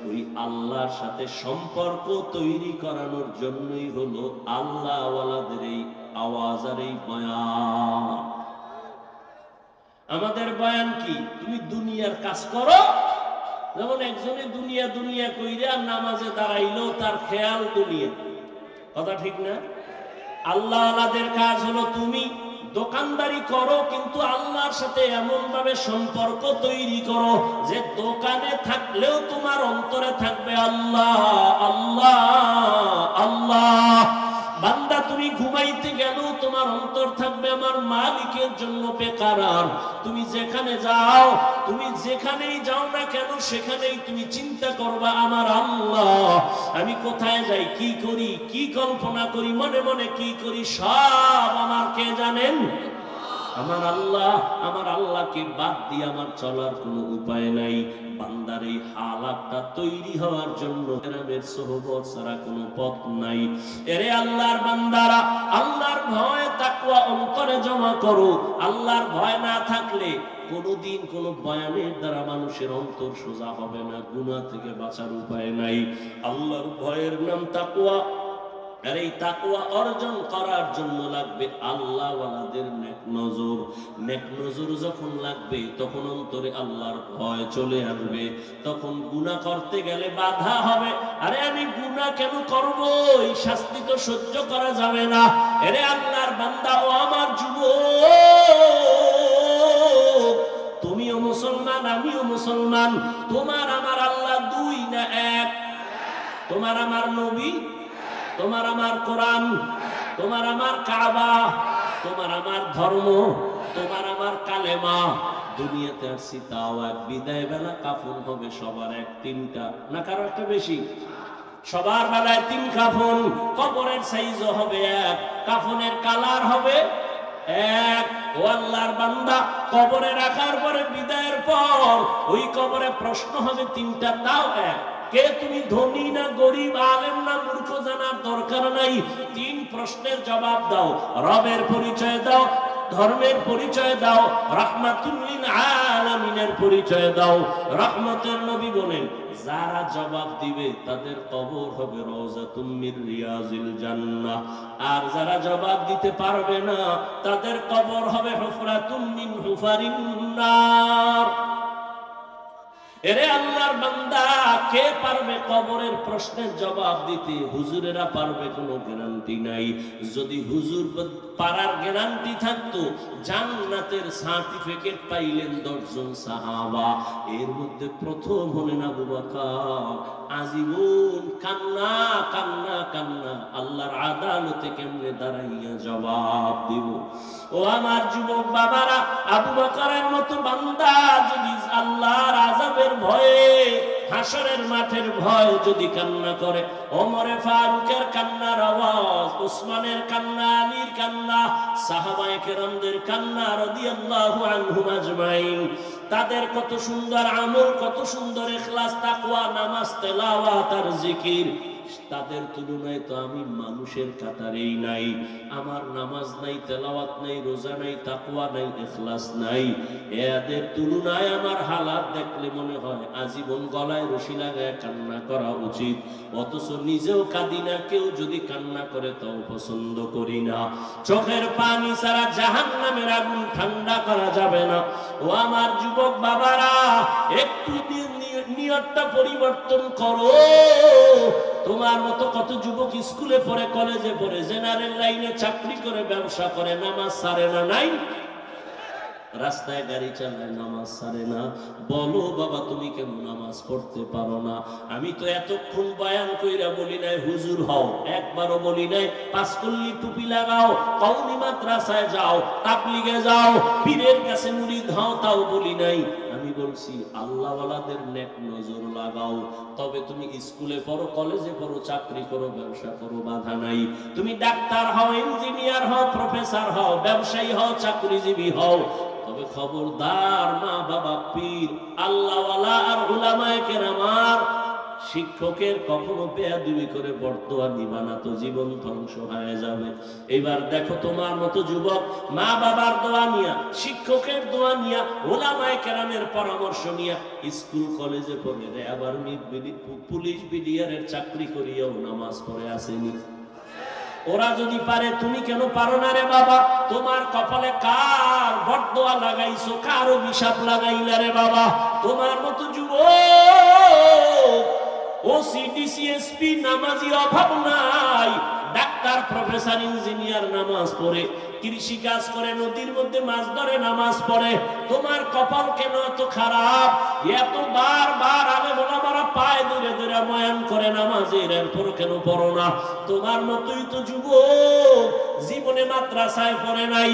ওই আল্লাহর সাথে সম্পর্ক তৈরি করানোর জন্যই হলো আল্লাহ ওয়ালাদের এই আওয়াজ আর এই বয়ান। আমাদের বয়ান কি? তুমি দুনিয়ার কাজ করো, যেমন একজনে দুনিয়া দুনিয়া কইরা নামাজে দাঁড়াইলো, তার খেয়াল দুনিয়া। কথা ঠিক না? আল্লাহ ওয়ালাদের কাজ হলো তুমি দোকানদারি করো, কিন্তু আল্লাহর সাথে এমন ভাবে সম্পর্ক তৈরি করো যে দোকানে থাকলেও তোমার অন্তরে থাকবে আল্লাহ আল্লাহ আল্লাহ। বান্দা, তুমি ঘুমাইতে গেলেও তোমার অন্তর থাকবে আমার মালিকের জন্য বেকারার। তুমি যেখানে যাও, তুমি যেখানেই যাও না কেন, সেখানেই তুমি চিন্তা করবা আমার আল্লাহ, আমি কোথায় যাই, কি করি, কি কল্পনা করি, মনে মনে কি করি, সব আমার কে জানেন? আমার আল্লাহ। আমার আল্লাহকে বাদ দিয়ে আমার চলার কোনো উপায় নাই। বান্দার এই হালাতটা তৈরি হওয়ার জন্য গ্রামের সোহবত ছাড়া কোনো পথ নাই। এরে আল্লাহর বান্দারা, আল্লাহর ভয় তাকওয়া অন্তরে জমা করো। আল্লাহর ভয় না থাকলে কোনদিন কোন বয়ানের দ্বারা মানুষের অন্তর সোজা হবে না, গুনাহ থেকে বাঁচার উপায় নাই। আল্লাহর ভয়ের নাম তাকওয়া। আর এই তাকওয়া অর্জন করার জন্য লাগবে আল্লাহ ওয়ালাদের নেক নজর। নেক নজর যখন লাগবে, তখন অন্তরে আল্লাহর ভয় চলে আসবে। তখন গুনাহ করতে গেলে বাধা হবে। আরে আমি গুনাহ কেন করব? এই শাস্তি তো সহ্য করা যাবে না। এরে আল্লাহর বান্দা, ও আমার যুবক, তুমিও মুসলমান, আমিও মুসলমান। তোমার আমার আল্লাহ দুই না এক? তোমার আমার নবী, তোমার আমার কোরআন, তোমার আমার কাবা, তোমার আমার ধর্ম, তোমার আমার কালেমা। দুনিয়াতে আসছি তাও এক, বিদায় বেলা কাফন হবে সবার এক, তিনটা না কারো একটা বেশি? সবার বেলায় তিন কাফন। কবরের সাইজও হবে এক, কাফনের কালার হবে এক। ও আল্লাহর বান্দা, কবরে রাখার পরে বিদায়ের পর ওই কবরে প্রশ্ন হবে তিনটা, তাও এক। কে তুমি, ধনী না গরিব, আলেম না মূর্খ, জানার দরকার নাই। তিন প্রশ্নের জবাব দাও। রবের পরিচয় দাও, ধর্মের পরিচয় দাও, রাহমাতুল লিল আলামিনের পরিচয় দাও। রহমতের নবী বলেন, যারা জবাব দিবে তাদের কবর হবে রওজাতুম মির রিয়াজিল জান্নাহ। আর যারা জবাব দিতে পারবে না, তাদের কবর হবে হুফরাতুম মিন হুফারিন নার। এরে আল্লাহর বান্দা, কে পারবে কবরের প্রশ্নের জবাব দিতে? হুজুরেরা পারবে, কোনো গ্যারান্টি নাই। যদি হুজুর পারার গ্যারান্টি থাকতো, জান্নাতের সার্টিফিকেট পাইলেন 10 জন সাহাবা। এর মধ্যে প্রথম হলেন আবু বকর। আজীবন কান্না কান্না কান্না, আল্লাহর আদালতে কেমনে দাঁড়াইয়া জবাব দিব? ও আমার যুবক বাবারা, আবু বকরের মতো বান্দা যদি আল্লাহর আযাবের ভয়ে, হাসরের মাঠের ভয় যদি কান্না করে, ওমরে ফারুকের কান্নার আওয়াজ, উসমানের কান্না, আলীর কান্না, সাহাবায়ে কেরামদের কান্না রাদিয়াল্লাহু আনহুম আজমাইন, তাদের কত সুন্দর আমল, কত সুন্দর ইখলাস, তাকওয়া, নামাজ, তেলাওয়াত আর জিকির, তাদের তুলনায় তো আমি মানুষের কাতারেই নাই। আমার নামাজ নাই, তেলাওয়াত নাই, রোজা নাই, তাকওয়া নাই, ইখলাস নাই। এদের তুলনায় আমার হালাত দেখলে মনে হয় আজীবন গলায় রশি লাগায় কান্না করা উচিত। অথচ নিজেও কাঁদি না, কেউ যদি কান্না করে তাও পছন্দ করি না। চোখের পানি ছাড়া জাহান্নামের আগুন ঠান্ডা করা যাবে না। ও আমার যুবক বাবারা, একটু নিয়তটা পরিবর্তন করো। তোমার মতো কত যুবক স্কুলে পড়ে, কলেজে পড়ে, জেনারেল লাইনে চাকরি করে, ব্যবসা করে, নামাজ ছাড়ে না? নাই? রাস্তায় গাড়ি চালায়, নামাজ ছাড়ে না। বলো বাবা, তুমি কেন নামাজ পড়তে পারো না? আমি তো এতক্ষণ বয়ান কইরা বলি নাই হুজুর হও, একবারও বলি নাই পাঁচকল্লি টুপি লাগাও, কওমি মাদ্রাসায় যাও, তাবলিগে যাও, পীরের কাছে মুরিদ হও, তাও বলি নাই। আমি বলছি আল্লাহওয়ালাদের নেক নজর লাগাও। তবে তুমি স্কুলে পড়ো, কলেজে পড়ো, চাকরি করো, ব্যবসা করো, বাধা নাই। তুমি ডাক্তার হও, ইঞ্জিনিয়ার হও, প্রফেসর হও, ব্যবসায়ী হও, চাকরিজীবী হও, তবে খবরদার মা বাবা, পীর, আল্লাহওয়ালা আর উলামায়ে কেরামার, শিক্ষকের কখনো বেয়াদবি করে বর্তোয়া দিবা না, তো জীবন ধ্বংস হয়ে যাবে। এবার দেখো, তোমার মতো যুবক মা বাবার দোয়া নিয়া, শিক্ষকের দোয়া নিয়া, উলামায়ে কেরামের পরামর্শ নিয়া স্কুল কলেজে পড়ে রে, আবার পুলিশ বিডিআরের চাকরি করিয়াও নামাজ পড়ে আসেনি। ওরা যদি পারে, তুমি কেন পারো না রে বাবা? তোমার কপালে কার বরদোয়া লাগাইছো, কার অভিশাপ লাগাইলা রে বাবা? তোমার মতো যুবক ওসি ডিসিএসপি নামাজি অভাব নাই। ডাক্তার, প্রফেসর, ইঞ্জিনিয়ার নামাজ পড়ে, কৃষি কাজ করে, নদীর মধ্যে মাছ ধরে, নামাজ পড়ে। তোমার কপাল কেন এত খারাপ? এত বারবার আলেম ওলামারা পায়ে ধরে ধরে বয়ান করে নামাজের, এরপর কেন পড়ো না? তোমার মতোই তো যুবক জীবনে মাদ্রাসায় পড়ে নাই,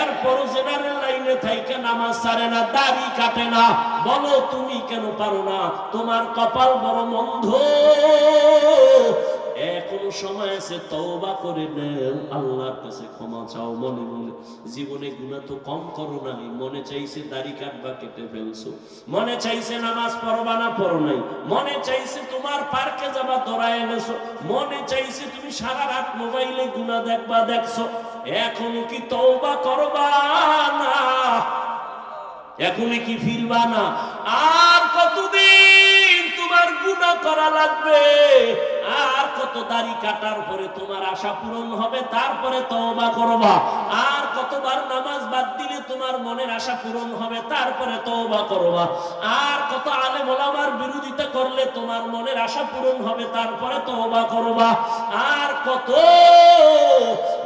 এরপরও জেনারেল লাইনে থাইকে নামাজ ছাড়ে না, দাড়ি কাটে না। বলো তুমি কেন পারো না? তোমার কপাল বড় মন্দ। এখনো সময় আছে, তওবা করে নাও, আল্লাহর কাছে ক্ষমা চাও মনে মনে। জীবনে গুনাহ তো কম করো নাই। মনে চাইছে দাড়ি কাটবা, কেটে ফেলছো। মনে চাইছে নামাজ পড়বা না, পড়ো নাই। মনে চাইছে তোমার পার্কে যাবা, দৌড়ায় এনেছো। মনে চাইছে তুমি সারা রাত মোবাইলে গুনাহ দেখবা, দেখছো। এখনো কি তওবা করবা না? এখনই কি ফিরবা না? আর কতদিন তোমার গুনাহ করা লাগবে? আর কত দাড়ি কাটার পরে তোমার আশা পূরণ হবে, তারপরে তওবা করবা? আর কতবার নামাজ বাদ দিলে তোমার মনের আশা পূরণ হবে, তারপরে তওবা করবা? আর কত আলেম ওলামার বিরোধিতা করলে তোমার মনের আশা পূরণ হবে, তারপরে তওবা করবা? আর কত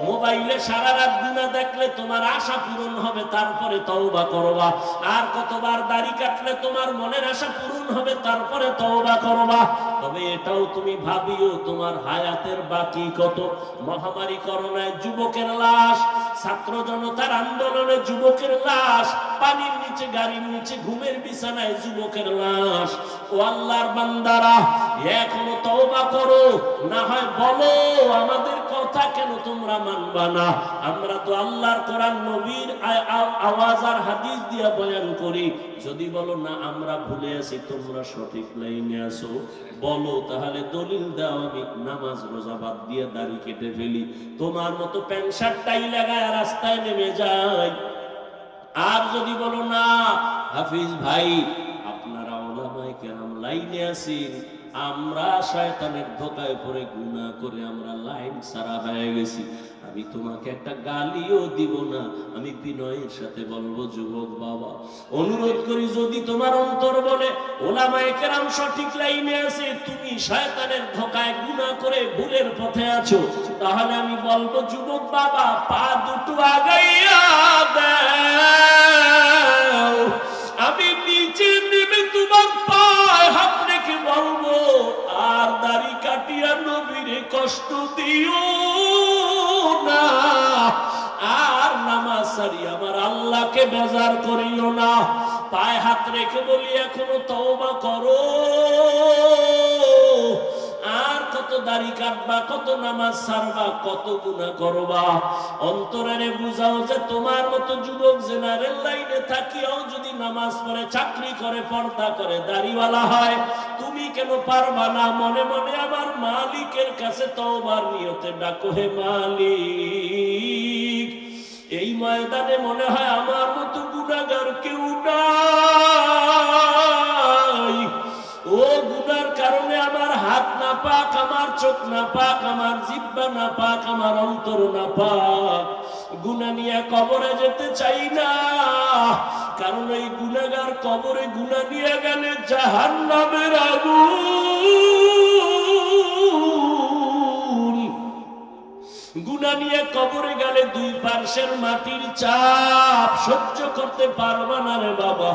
মোবাইলে সারা রাত গুনাহ দেখলে তোমার আশা পূরণ হবে, তারপরে তওবা করবা? আর কতবার দাড়ি কাটলে তোমার মনের আশা পূরণ হবে, তারপরে তওবা করবা? তবে এটাও তুমি ভাবিও, তোমার হায়াতের বাকি কত। মহামারী করোনায় যুবকের লাশ, ছাত্র জনতার আন্দোলনে যুবকের লাশ, পানির নিচে, গাড়ির নিচে, ঘুমের বিছানায় যুবকের লাশ। ও আল্লাহর বান্দারা, এখনো তওবা করো, না হয় বলো আমাদের কথা কেন তোমরা মানবা না? আমরা তো আল্লাহর কোরআন, নবীর আওয়াজ আর হাদিস দিয়া বয়ান করি। যদি বলো না আমরা ভুলে আছি, তোমরা সঠিক লাইনে আসো, বলো তাহলে দলিল দাও, আমি নামাজ রোজা বাদ দিয়ে দাড়ি কেটে ফেলি, তোমার মতো প্যান্ট শার্ট টাই লাগায় রাস্তায় নেমে যাই। আর যদি বলো না হাফিজ ভাই, আপনারা উলামায়ে কেরাম লাইনে আছেন, আমরা শয়তানের ধোকায় পড়ে গুনাহ করে আমরা লাইন ছাড়া হয়ে গেছি, আমি তোমাকে একটা গালিও দিব না। আমি বিনয়ের সাথে বলবো, যুবক বাবা অনুরোধ করি, যদি তোমার অন্তর বলে উলামায়ে কেরাম সঠিক লাইনে আছে, তুমি শয়তানের ধোকায় গুনাহ করে ভুলের পথে আছো, তাহলে আমি বলবো, যুবক বাবা পা দুটো আগাইয়া দাও, আমি নিচে নেমে তোমার পায়ে হাত রেখে বলবো, আর দাড়ি কাটিয়া নবীরে কষ্ট দিও না, আর নামাজ সারি আমার আল্লাহকে বেজার করিও না। পায়ে হাত রেখে বলি, এখনো তওবা করো। আর কত দাড়ি কাটবা, কত নামাজ ছাড়বা, কত গুনাহ করবা। অন্তরে বুঝাও যে তোমার মতো যুবক জেনারেল লাইনে থাকিও যদি নামাজ পড়ে, চাকরি করে, পর্দা করে, দাড়িওয়ালা হয়, তুমি কেন পারবা না? মনে মনে আমার মালিকের কাছে তওবার নিয়তে ডাকো, হে মালিক, এই ময়দানে মনে হয় আমার মতো গুনাহগার কেউ নাই। ও গুনার কারণে আমার হাত না পাক, আমার চোখ না পাক, আমার জিহ্বা না পাক, আমার অন্তর না পাক। গুনাহ নিয়ে কবরে যেতে চাই না, কারণ এই গুনাহগার কবরে গুনাহ নিয়ে গেলে জাহান্নামের আগুন। গুনাহ নিয়ে কবরে গেলে দুই পার্শ্বের মাটির চাপ সহ্য করতে পারবা না রে বাবা।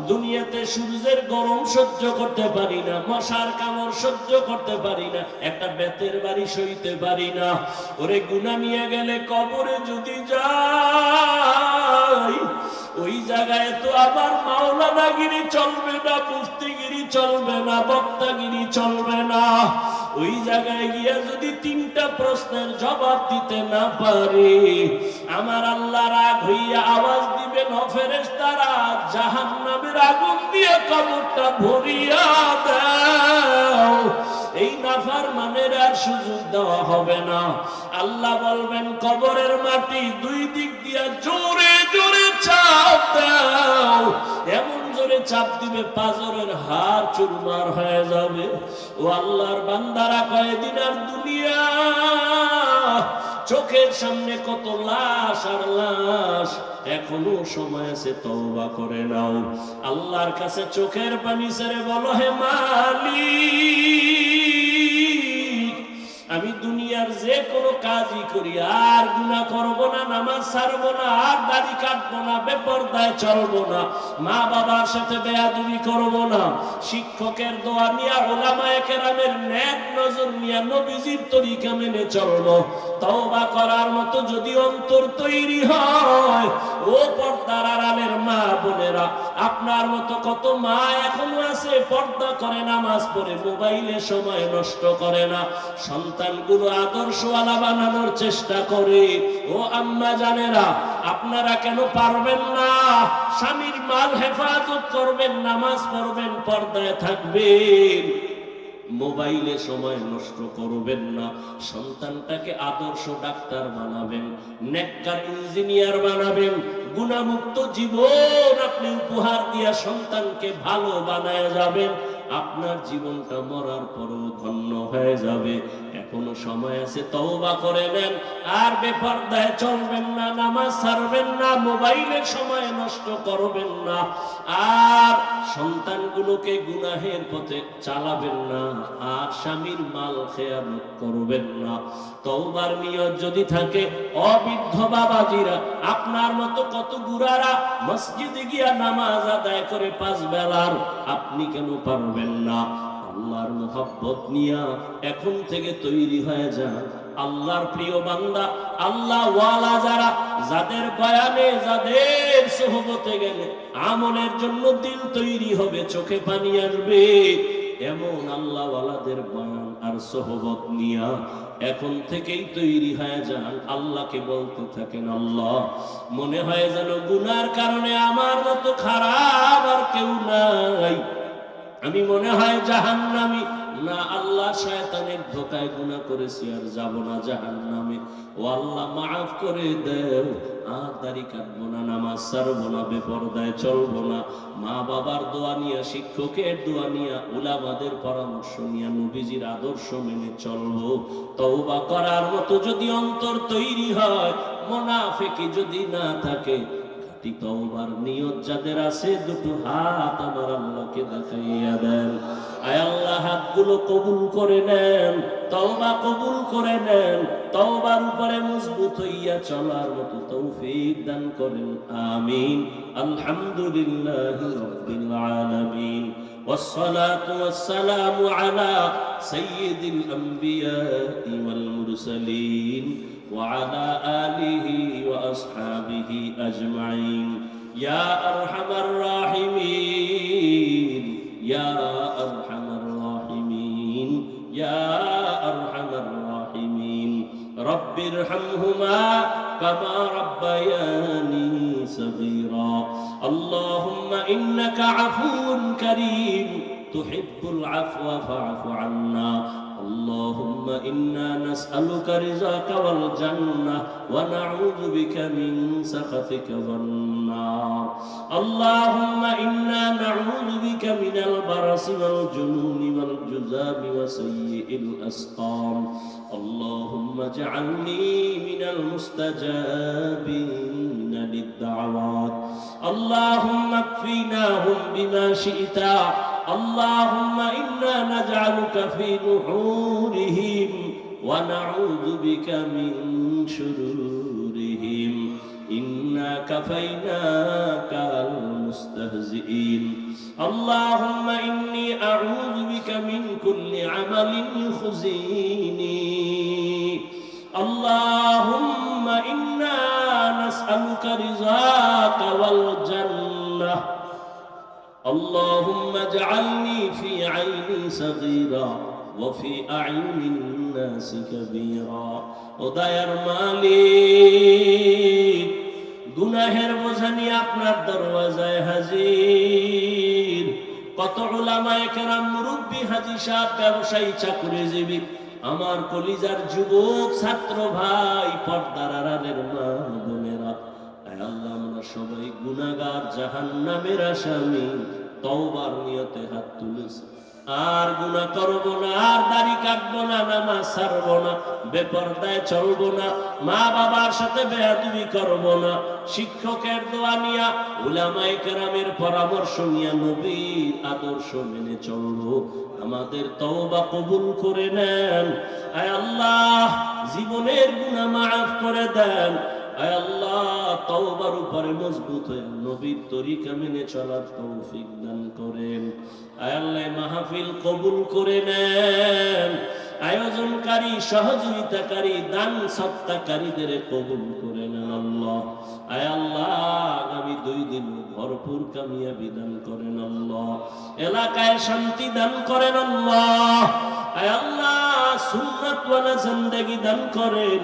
দুনিয়াতে সূর্যের গরম সহ্য করতে পারি না, মশার কামড় সহ্য করতে পারি না, একটা বেতের বাড়ি সইতে পারি না। ওরে গুনাহ নিয়ে গেলে কবরে যদি যাই, ওই জায়গায় তো আমার মাওলানাগিরি চলবে না, মুফতিগিরি চলবে না, বক্তাগিরি চলবে না। ওই জায়গায় গিয়া যদি তিনটা প্রশ্নের জবাব দিতে না পারি, আমার আল্লাহ রাগ হইয়া আওয়াজ দিবেন, ও ফেরেশতারা, জাহান্নামের আগুন দিয়ে কবরটা ভরিয়া দাও। এই নাফরমানের আর সুযোগ দেওয়া হবে না। আল্লাহ বলবেন, কবরের মাটি দুই দিক দিয়া জোরে জোরে চাপ দাও। এমন জোরে চাপ দিবে পাঁজরের হাড় চুরমার হয়ে যাবে। ও আল্লাহর বান্দারা, কয়েকদিন আর দুনিয়া, চোখের সামনে কত লাশ আর লাশ, এখনো সময় আছে, তওবা করে নাও। আল্লাহর কাছে চোখের পানি ছেড়ে বলো, হে মালিক, আমি দুনিয়ার যে কোনো কাজই করি আর গুনাহ করব না, নামাজ ছাড়বো না, আর দাড়ি কাটবো না, বেপরদায় চলবো না, মা বাবার সাথে বেয়াদবি করবো না, শিক্ষকের দোয়া নিয়ে, উলামায়ে কেরামের নেক নজর নিয়ে নবীজির তরিকা মেনে চলবো। তওবা করার মতো যদি অন্তর তৈরি হয়, ও পর্দার আড়ালের মা বোনেরা, আপনার মতো কত মা এখনো আছে, পর্দা করে, নামাজ পড়ে, মোবাইলে সময় নষ্ট করে না, সন্তানগুলো আদর্শওয়ালা বানানোর চেষ্টা করে। ও আম্মা জানেরা, আপনারা কেন পারবেন না? স্বামীর মাল হেফাজত করবেন, নামাজ পড়বেন, পর্দায় থাকবেন, মোবাইলে সময় নষ্ট করবেন না, সন্তানটাকে আদর্শ ডাক্তার বানাবেন, নেককার ইঞ্জিনিয়ার বানাবেন, গুনাহমুক্ত জীবন আপনি উপহার দিয়া সন্তানকে ভালো বানায় যাবেন। আপনার জীবনটা মরার পরও ধন্য হয়ে যাবে। এখনো সময় আছে, তওবা করে নেন, আর বেপরদায় চলবেন না, নামাজ ছাড়বেন না, মোবাইলে সময় নষ্ট করবেন না, আর সন্তানগুলোকে গুনাহের পথে চালাবেন না, আর স্বামীর মাল খেয়ানত করবেন না। তওবার নিয়ত যদি থাকে, অবৃদ্ধ বাবাজিরা, আপনার মতো কত বুড়ারা মসজিদে গিয়া নামাজ আদায় করে 5 বেলার, আপনি কেন পারবেন না? আল্লাহর মুহাব্বত নিয়া এখন থেকে তৈরি হয়ে যান। আল্লাহর প্রিয় বান্দা, আল্লাহ ওয়ালা যারা, যাদের বয়ানে, যাদের সোহবতে গেলে আমলের জন্য দিল তৈরি হবে, চোখে পানি আসবে, এমন আল্লাহ ওয়ালাদের বয়ান আর সোহবত নিয়া এখন থেকেই তৈরি হয়ে যান। আল্লাহকে বলতে থাকেন, আল্লাহ, মনে হয় যেন গুনার কারণে আমার মতো খারাপ আর কেউ নাই, আমি মনে হয় জাহান্নামী না। আল্লাহ, শয়তানের ধোকায় গুনাহ করেছি, আর যাব না জাহান্নামে। ও আল্লাহ, মাফ করে দাও। আর দাড়ি কাটবো না, নামাজ ছাড়বো না, বেপরদায় চলবো না, মা বাবার দোয়া নিয়ে, শিক্ষকের দোয়া নিয়ে, উলামাদের পরামর্শ নিয়ে, নবীজির আদর্শ মেনে চলবো। তওবা করার মতো যদি অন্তর তৈরি হয়, মুনাফিকি যদি না থাকে, তওবার নিয়ত যাদের আছে, দুটো হাত আমার আল্লাহকে দেখাইয়া দেন। আয় আল্লাহ, হাতগুলো কবুল করে নেন, তওবা কবুল করে নেন, তওবার উপরে মজবুত হইয়া চলার মতো তৌফিক দান করেন। আমিন। আলহামদুলিল্লাহি রাব্বিল আলামিন, والصلاة والسلام على سيد الأنبياء والمرسلين وعلى آله وأصحابه أجمعين. يا أرحم الراحمين، يا أرحم الراحمين، يا أرحم كما ربياني صغيرا اللهم إنك عفو كريم تحب العفو فاعف عنا اللهم إنا نسألك رضاك والجنة ونعوذ بك من سخطك والنار اللهم إنا نعوذ بك من البرص والجنون والجذام وسيء الأسقام اللهم اجعلني من المستجابين للدعوات اللهم اكفيناهم بما شئت اللهم إنا نجعلك في نحورهم ونعوذ بك من شرورهم إنا كفيناك المستهزئين اللهم إني أعوذ بك من كل عمل يخزيني اللهم إنا نسألك رضاك والجنة اللهم اجعلني في عيني صغيرا وفي أعين الناس كبيرا وداير মালিক গুনাহের বোঝা নিয়ে আপনার দরওয়াজায় হাজির কত উলামায়ে কেরাম মুরব্বি হাজী সাহেব ব্যবসায়ী চাকরিজীবী আমার কলিজার যুবক ছাত্র ভাই পর্দার আড়ালের মা বোনেরা আল্লাহ আমরা সবাই গুনাহগার জাহান্নামের আসামি তওবার নিয়তে হাত তুলেছি আর গুনাহ করব না আর দাড়ি কাটবো না নামাজ ছাড়বো না বেপরদায় চলবো না মা বাবার সাথে বেয়াদবি করব না শিক্ষকের দোয়া নিয়া উলামায়ে কেরামের পরামর্শ নিয়া নবীর আদর্শ মেনে চলবো আমাদের তওবা কবুল করে নেন আয় আল্লাহ জীবনের গুনাহ মাফ করে দেন আয় আল্লাহ তওবার উপরে মজবুত হয়ে নবীর তরিকা মেনে চলার তৌফিক দান করেন আয় আল্লাহ মাহফিল কবুল করে নেন আয়োজনকারী সহযোগিতাকারী দান সত্তাকারীদের কবুল করে নেন আল্লাহ আয় আল্লাহ আগামী 2 দিন ভরপুর কামিয়াবি দান করেন আল্লাহ এলাকায় শান্তি দান করেন আল্লাহ আয় আল্লাহ সুন্নাত ওয়ালা জিন্দেগি দান করেন